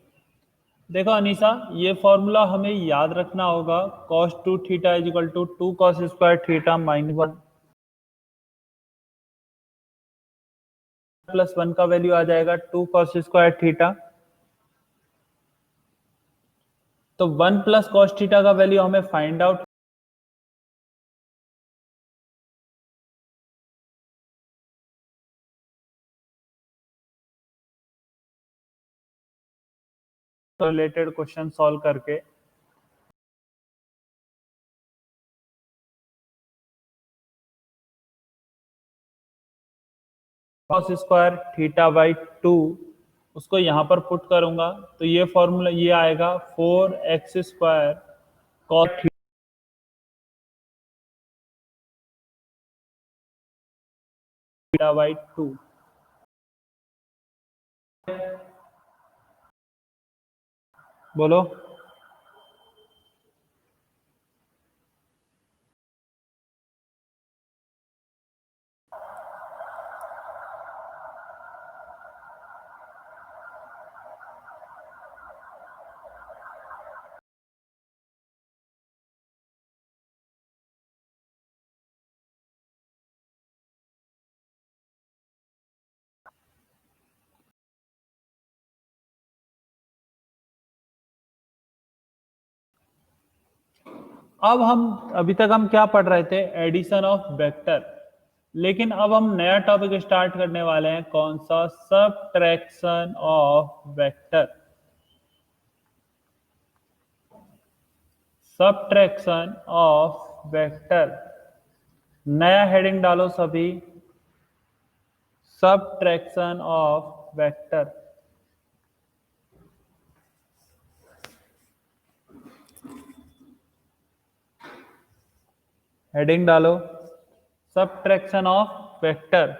S1: देखो अनीशा, ये फॉर्मूला हमें याद रखना होगा, cos2 θ is equal to 2 cos² θ -1 +1 का वैल्यू आ जाएगा 2 cos²θ। तो 1 cos θ का वैल्यू हमें find out related question solve करके। cos²θ/2 उसको यहां पर पुट करूंगा तो ये फॉर्मूला ये आएगा 4x² cos θ/2। बोलो अब हम अभी तक हम क्या पढ़ रहे थे, एडिशन ऑफ वेक्टर, लेकिन अब हम नया टॉपिक स्टार्ट करने वाले हैं, कौन सा, subtraction of vector. Subtraction of vector, नया हेडिंग डालो सभी, सबट्रैक्शन ऑफ वेक्टर। हेडिंग डालो, सबट्रैक्शन ऑफ वेक्टर।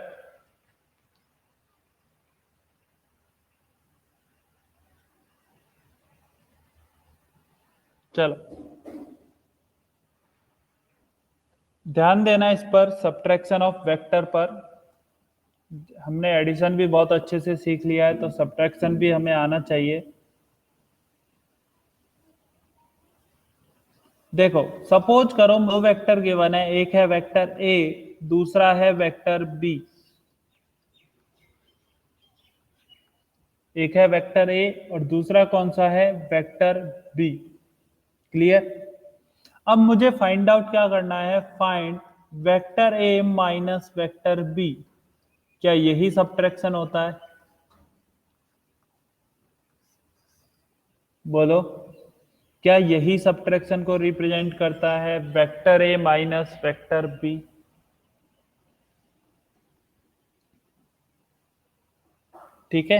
S1: चलो ध्यान देना इस पर, सबट्रैक्शन ऑफ वेक्टर पर। हमने एडिशन भी बहुत अच्छे से सीख लिया है, तो सबट्रैक्शन भी हमें आना चाहिए। देखो सपोज करो दो वेक्टर गिवन है, एक है वेक्टर ए, दूसरा है वेक्टर बी। एक है वेक्टर ए और दूसरा कौन सा है, वेक्टर बी। क्लियर। अब मुझे फाइंड आउट क्या करना है, find vector A minus vector B. क्या यही सबट्रैक्शन होता है? बोलो, क्या यही सबट्रैक्शन को रिप्रेजेंट करता है, vector A minus vector B? ठीक है।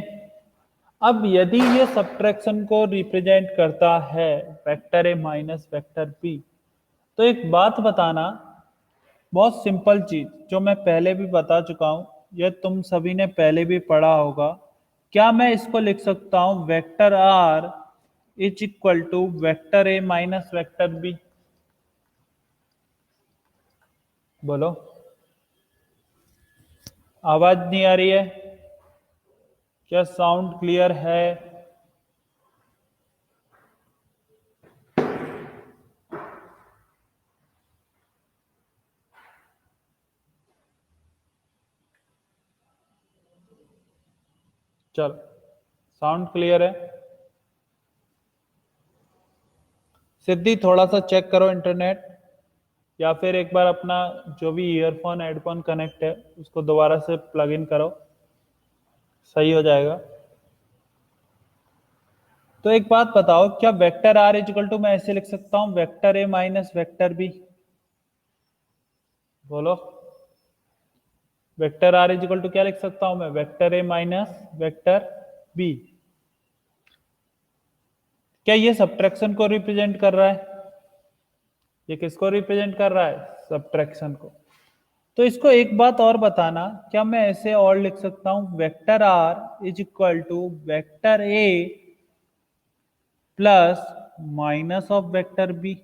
S1: अब यदि ये सबट्रैक्शन को रिप्रेजेंट करता है, vector A minus vector B, तो एक बात बताना, बहुत सिंपल चीज जो मैं पहले भी बता चुका हूं, ये तुम सभी ने पहले भी पढ़ा होगा। क्या मैं इसको लिख सकता हूं, vector R is equal to vector A minus vector B? बोलो, आवाज नहीं आ रही है? क्या साउंड क्लियर है? चलो, साउंड क्लियर है? सिद्धि थोड़ा सा चेक करो इंटरनेट, या फिर एक बार अपना जो भी ईयरफोन हेडफोन कनेक्ट है उसको दोबारा से प्लग इन करो, सही हो जाएगा। तो एक बात बताओ, क्या वेक्टर आर इजिकल टू मैं ऐसे लिख सकता हूं, vector A minus vector B? बोलो, वेक्टर आर इजिकल टू क्या लिख सकता हूं मैं, vector A minus vector B. क्या ये सबट्रैक्शन को रिप्रेजेंट कर रहा है? ये किसको रिप्रेजेंट कर रहा है, सबट्रैक्शन को। तो इसको एक बात और बताना, क्या मैं ऐसे और लिख सकता हूं, vector R is equal to vector A plus minus of vector B?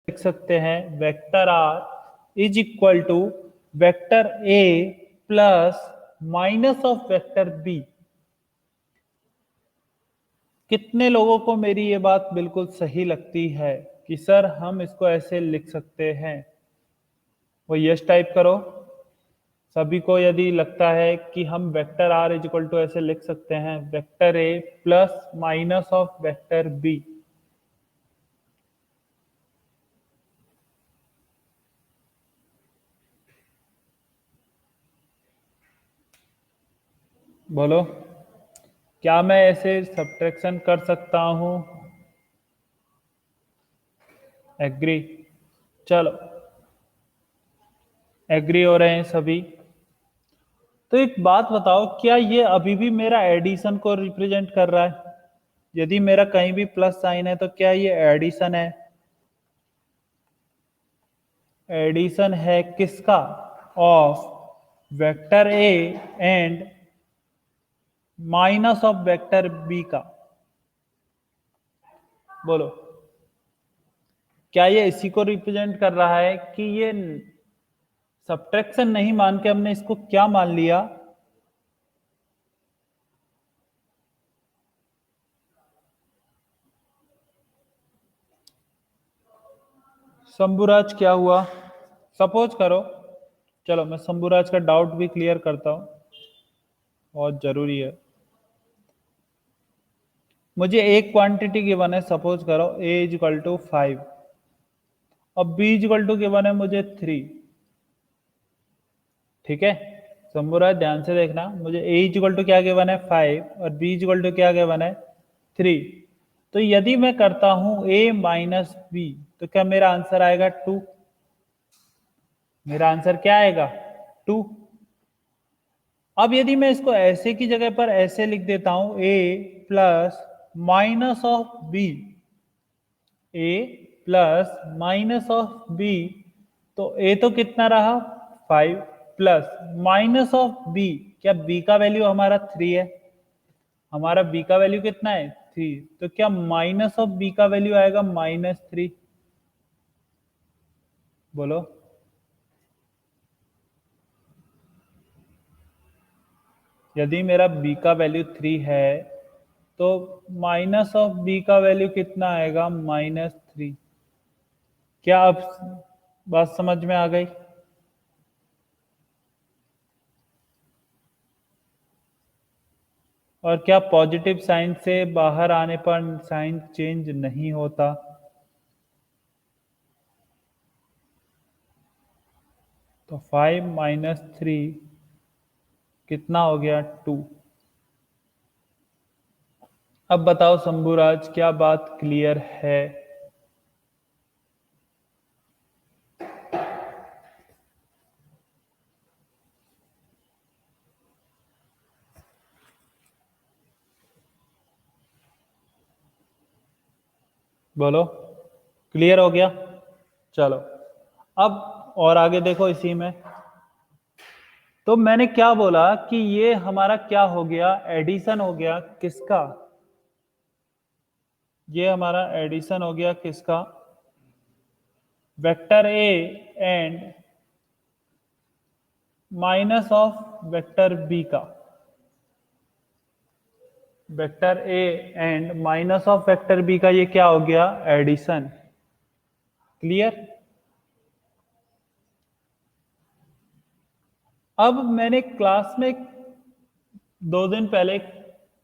S1: लिख सकते हैं vector R is equal to vector A plus minus of vector B. कितने लोगों को मेरी ये बात बिल्कुल सही लगती है कि सर हम इसको ऐसे लिख सकते हैं? वो यस टाइप करो। सभी को यदि लगता है कि हम vector R is equal to ऐसे लिख सकते हैं, vector A plus minus of vector B. बोलो, क्या मैं ऐसे सब्ट्रैक्शन कर सकता हूं? एग्री? चलो, एग्री हो रहे हैं सभी। तो एक बात बताओ, क्या ये अभी भी मेरा एडिशन को रिप्रेजेंट कर रहा है? यदि मेरा कहीं भी प्लस साइन है तो क्या ये एडिशन है? एडिशन है किसका, of vector A and minus of vector B का। बोलो, क्या ये इसी को रिप्रेजेंट कर रहा है कि ये सब्ट्रैक्शन नहीं मान के हमने इसको क्या मान लिया, शंभुराज क्या हुआ? सपोज करो, चलो मैं शंभुराज का डाउट भी क्लियर करता हूं। बहुत जरूरी है। मुझे एक क्वांटिटी गिवन है, सपोज करो a इज इक्वल टू 5 और b is equal to given है मुझे 3। ठीक है शंभूराज, ध्यान से देखना, मुझे a इज इक्वल टू क्या गिवन है 5 और b इज इक्वल टू क्या गिवन है 3। तो यदि मैं करता हूं a माइनस बी तो क्या मेरा आंसर आएगा 2? मेरा आंसर क्या आएगा 2। अब यदि मैं इसको ऐसे की जगह पर ऐसे लिख देता हूं a plus minus of B, a plus minus of B, तो a तो कितना रहा 5 प्लस माइनस ऑफ b, क्या b का वैल्यू हमारा 3 है, हमारा b का वैल्यू कितना है 3, तो क्या माइनस ऑफ b का वैल्यू आएगा -3? बोलो। यदि मेरा b का वैल्यू 3 है तो माइनस ऑफ b का वैल्यू कितना आएगा -3। क्या अब बात समझ में आ गई? और क्या पॉजिटिव साइन से बाहर आने पर साइन चेंज नहीं होता? तो 5 माइनस 3 कितना हो गया 2। अब बताओ शंभूराज, क्या बात क्लियर है? बोलो, क्लियर हो गया? चलो अब और आगे देखो इसी में। तो मैंने क्या बोला कि ये हमारा क्या हो गया, एडिशन हो गया किसका, ये हमारा एडिशन हो गया किसका, vector A and minus of vector B का। Vector A and minus of vector B का ये क्या हो गया, एडिशन। क्लियर? अब मैंने क्लास में 2 दिन पहले एक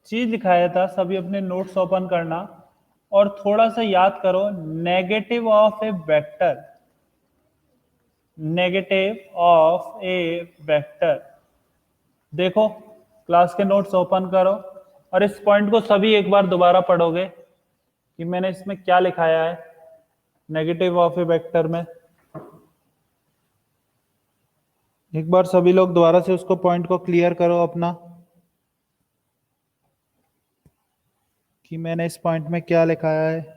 S1: चीज दिखाया था, सभी अपने नोट्स ओपन करना और थोड़ा सा याद करो। Negative of A vector, negative of A vector, देखो क्लास के नोट्स ओपन करो और इस पॉइंट को सभी एक बार दोबारा पढ़ोगे कि मैंने इसमें क्या लिखाया है नेगेटिव ऑफ ए वेक्टर में। एक बार सभी लोग दोबारा से उसको पॉइंट को क्लियर करो अपना, कि मैंने इस पॉइंट में क्या लिखाया है।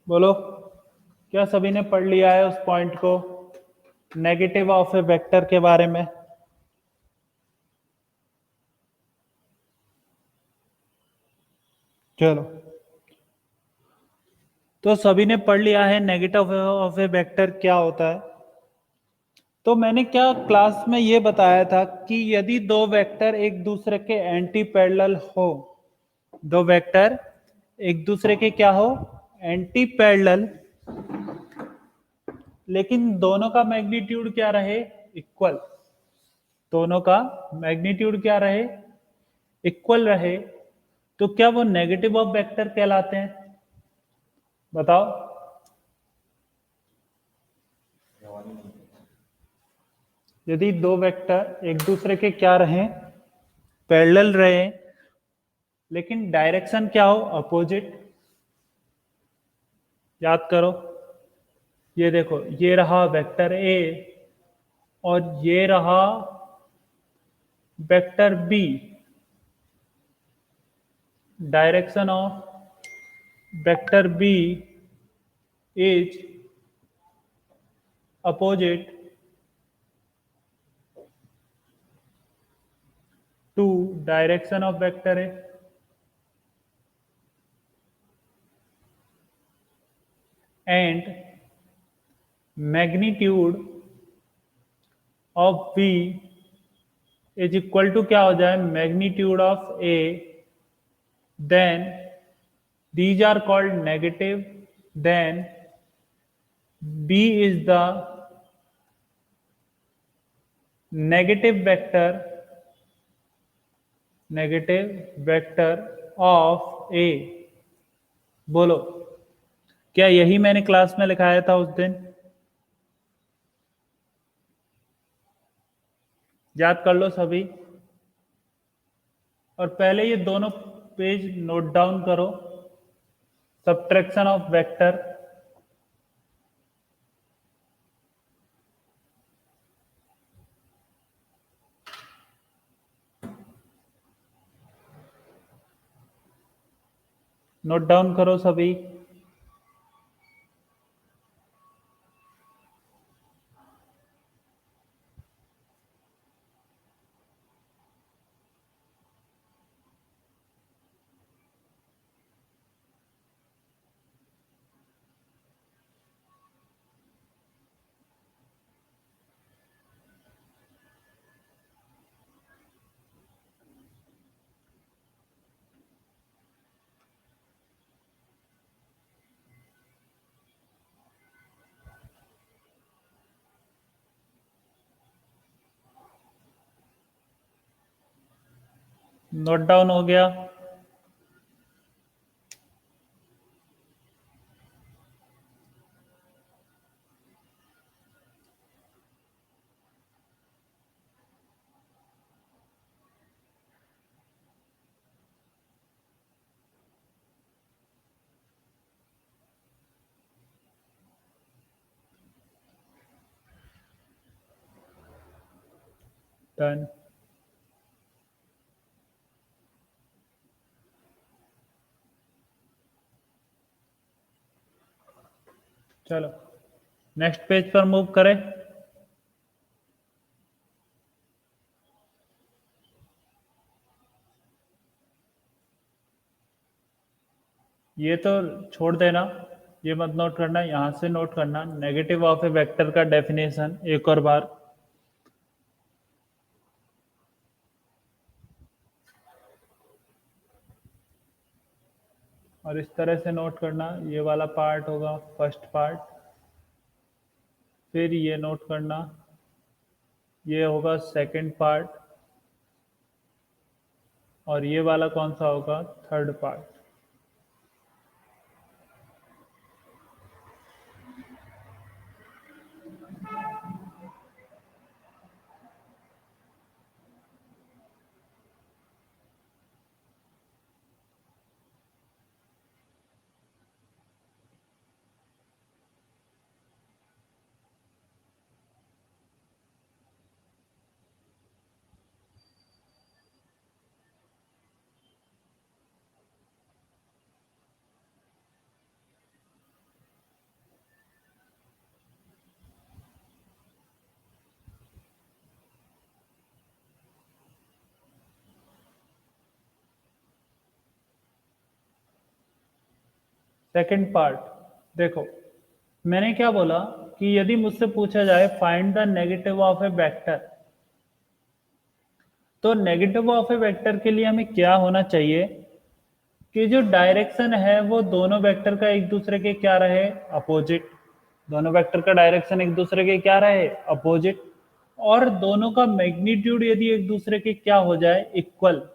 S1: बोलो, क्या सभी ने पढ़ लिया है उस पॉइंट को, नेगेटिव ऑफ ए वेक्टर के बारे में? चलो, तो सभी ने पढ़ लिया है नेगेटिव ऑफ ए वेक्टर क्या होता है। तो मैंने क्या क्लास में ये बताया था कि यदि दो वेक्टर एक दूसरे के एंटी पैरेलल हो, दो वेक्टर एक दूसरे के क्या हो, एंटी पैरेलल, लेकिन दोनों का मैग्नीट्यूड क्या रहे, इक्वल, दोनों का मैग्नीट्यूड क्या रहे, इक्वल रहे, तो क्या वो नेगेटिव ऑफ वेक्टर कहलाते हैं? बताओ। यदि दो वेक्टर एक दूसरे के क्या रहे, पैरेलल रहे, लेकिन डायरेक्शन क्या हो, अपोजिट। याद करो, ये देखो, ये रहा वेक्टर ए और ये रहा vector B, direction of vector B is opposite to direction of vector A and magnitude of v is equal to क्या हो जाए, magnitude of a, then these are called negative, then b is the negative vector of a। बोलो, क्या यही मैंने class में लिखाया था उस दिन? याद कर लो सभी, और पहले ये दोनों पेज नोट डाउन करो। Subtraction of vector, note down करो सभी। नोट डाउन हो गया? डन। चलो नेक्स्ट पेज पर मूव करें। ये तो छोड़ देना, ये मत नोट करना, यहां से नोट करना नेगेटिव ऑफ ए वेक्टर का डेफिनेशन एक और बार। और इस तरह से नोट करना, ये वाला पार्ट होगा फर्स्ट पार्ट, फिर ये नोट करना ये होगा सेकंड पार्ट, और ये वाला कौन सा होगा, थर्ड पार्ट। सेकंड पार्ट देखो, मैंने क्या बोला कि यदि मुझसे पूछा जाए find the negative of A vector, तो नेगेटिव ऑफ ए वेक्टर के लिए हमें क्या होना चाहिए कि जो डायरेक्शन है वो दोनों वेक्टर का एक दूसरे के क्या रहे, अपोजिट। दोनों वेक्टर का डायरेक्शन एक दूसरे के क्या रहे, अपोजिट। और दोनों का मैग्नीट्यूड यदि एक दूसरे के क्या हो जाए, इक्वल।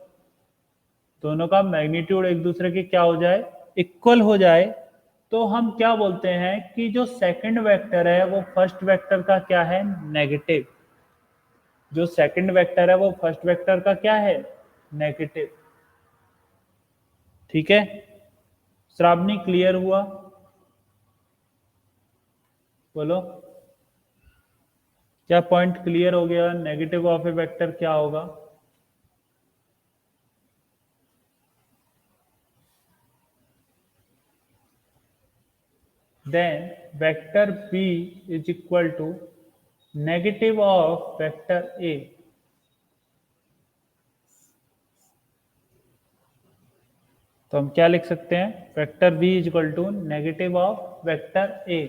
S1: दोनों का मैग्नीट्यूड एक दूसरे के क्या हो जाए, इक्वल हो जाए, तो हम क्या बोलते हैं कि जो सेकंड वेक्टर है वो फर्स्ट वेक्टर का क्या है, नेगेटिव। जो सेकंड वेक्टर है वो फर्स्ट वेक्टर का क्या है, नेगेटिव। ठीक है श्रावणी, क्लियर हुआ? बोलो, क्या पॉइंट क्लियर हो गया, नेगेटिव ऑफ ए वेक्टर क्या होगा? then vector b is equal to negative of vector a. तो हम क्या लिख सकते हैं, vector v is equal to negative of vector a.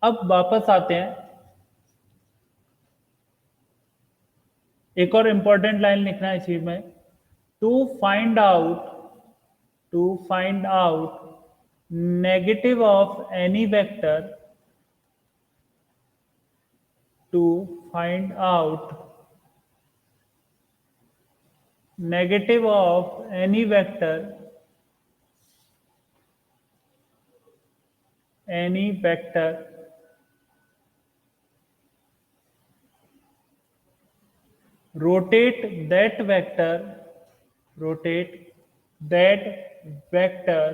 S1: अब वापस आते हैं, एक और इंपॉर्टेंट लाइन लिखना है इसी में, to find out negative of any vector, to find out negative of any vector rotate that vector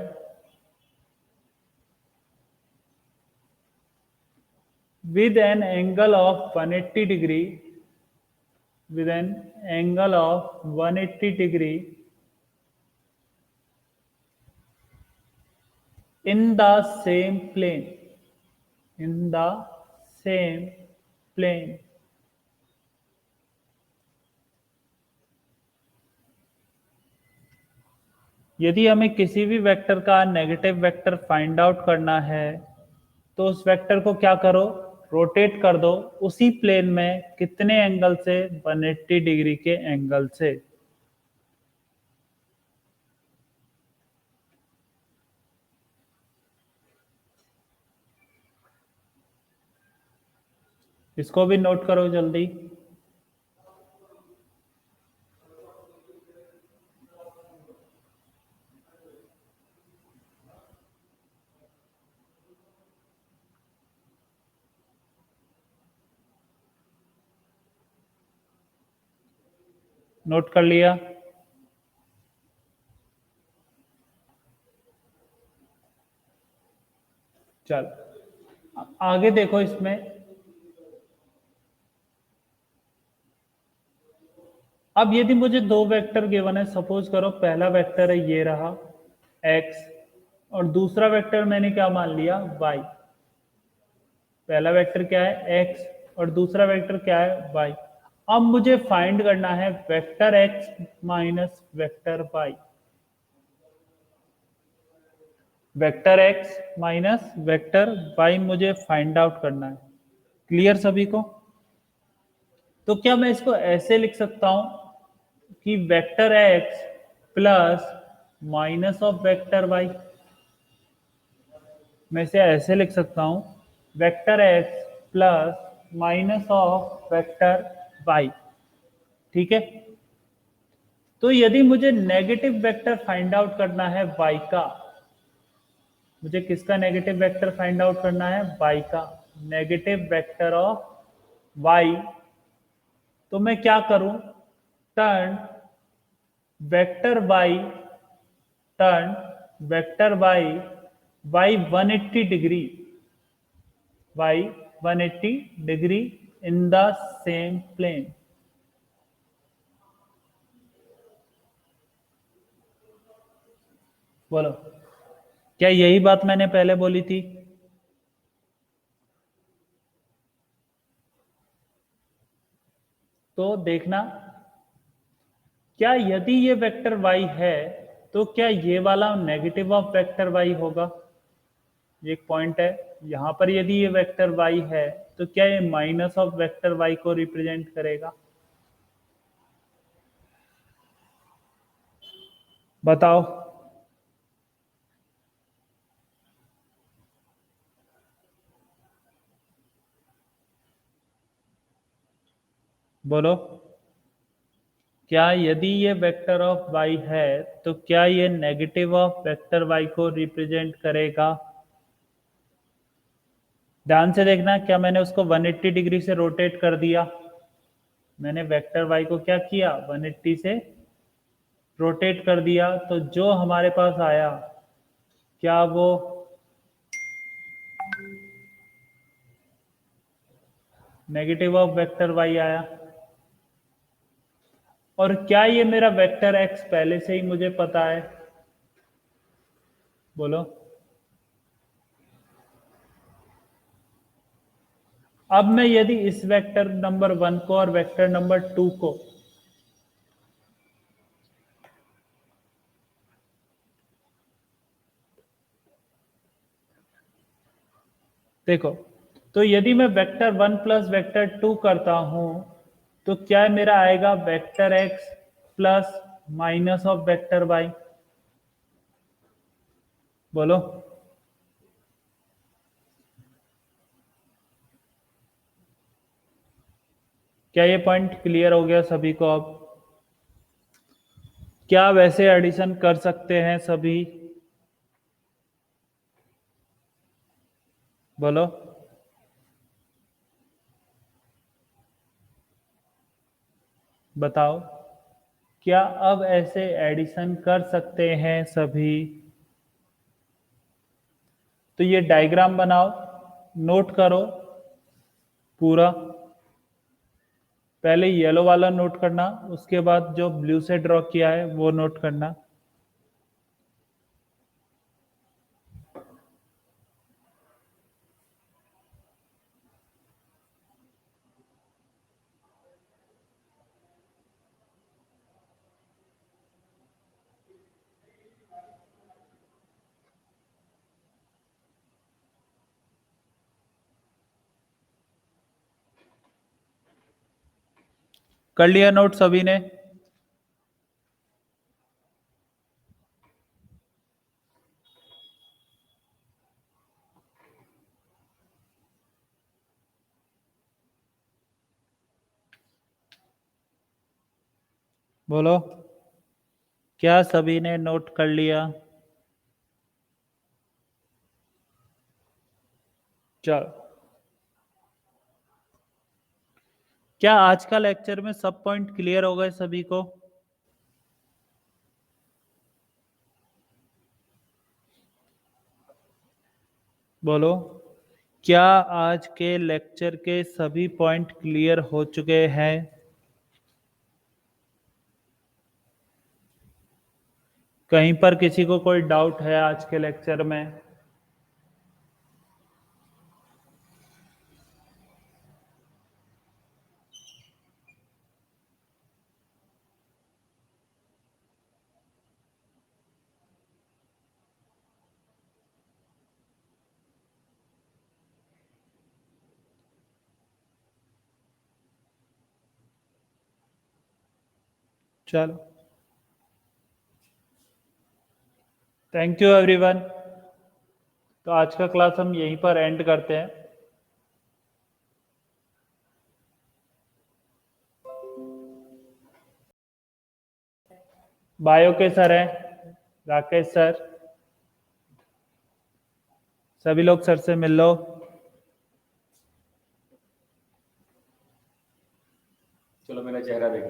S1: with an angle of 180 degree in the same plane. यदि हमें किसी भी वेक्टर का नेगेटिव वेक्टर फाइंड आउट करना है तो उस vector को क्या करो, रोटेट कर दो उसी प्लेन में, कितने एंगल से, 180 डिग्री के एंगल से। इसको भी नोट करो जल्दी। नोट कर लिया? चल आगे देखो, इसमें अब यदि मुझे दो वेक्टर गिवन है, सपोज करो पहला वेक्टर है ये रहा x और दूसरा वेक्टर मैंने क्या मान लिया, y। पहला वेक्टर क्या है, x और दूसरा वेक्टर क्या है, y। अब मुझे फाइंड करना है vector x minus vector y। Vector x minus vector y मुझे फाइंड आउट करना है। क्लियर सभी को? तो क्या मैं इसको ऐसे लिख सकता हूं कि vector x plus minus of vector y? मैं इसे ऐसे लिख सकता हूं, vector x plus minus of vector y। ठीक है, तो यदि मुझे नेगेटिव वेक्टर फाइंड आउट करना है y का, मुझे किसका नेगेटिव वेक्टर फाइंड आउट करना है, y का नेगेटिव वेक्टर ऑफ y, तो मैं क्या करूं, turn vector y y 180 degree in the same plane. बोलो, क्या यही बात मैंने पहले बोली थी? तो देखना, क्या यदि ये वेक्टर y है तो क्या ये वाला नेगेटिव ऑफ वेक्टर y होगा? ये एक पॉइंट है। यहां पर यदि ये वेक्टर y है तो क्या ये माइनस ऑफ वेक्टर y को रिप्रेजेंट करेगा? बताओ। बोलो, क्या यदि ये वेक्टर ऑफ y है तो क्या ये नेगेटिव ऑफ वेक्टर y को रिप्रेजेंट करेगा? ध्यान से देखना, क्या मैंने उसको 180 डिग्री से रोटेट कर दिया? मैंने वेक्टर y को क्या किया, 180 से रोटेट कर दिया, तो जो हमारे पास आया, क्या वो नेगेटिव ऑफ वेक्टर y आया? और क्या ये मेरा वेक्टर x पहले से ही मुझे पता है? बोलो। अब मैं यदि इस वेक्टर नंबर 1 को और वेक्टर नंबर 2 को देखो, तो यदि मैं वेक्टर 1 प्लस वेक्टर 2 करता हूं तो क्या मेरा आएगा vector x plus minus of vector y। बोलो। क्या ये पॉइंट क्लियर हो गया सभी को? अब क्या वैसे एडिशन कर सकते हैं सभी? बोलो। बताओ, क्या अब ऐसे एडिशन कर सकते हैं सभी? तो ये डायग्राम बनाओ, नोट करो पूरा। पहले येलो वाला नोट करना, उसके बाद जो ब्लू से ड्रॉ किया है वो नोट करना। कर लिया नोट सभी ने? बोलो, क्या सभी ने नोट कर लिया? चलो, क्या आज का लेक्चर में सब पॉइंट क्लियर हो गए सभी को? बोलो, क्या आज के लेक्चर के सभी पॉइंट क्लियर हो चुके हैं? कहीं पर किसी को कोई डाउट है आज के लेक्चर में? चलो, थैंक यू एवरीवन। तो आज का क्लास हम यहीं पर एंड करते हैं। बायो के सर हैं राकेश सर, सभी लोग सर से मिल लो।
S2: चलो मेरा चेहरा देखो।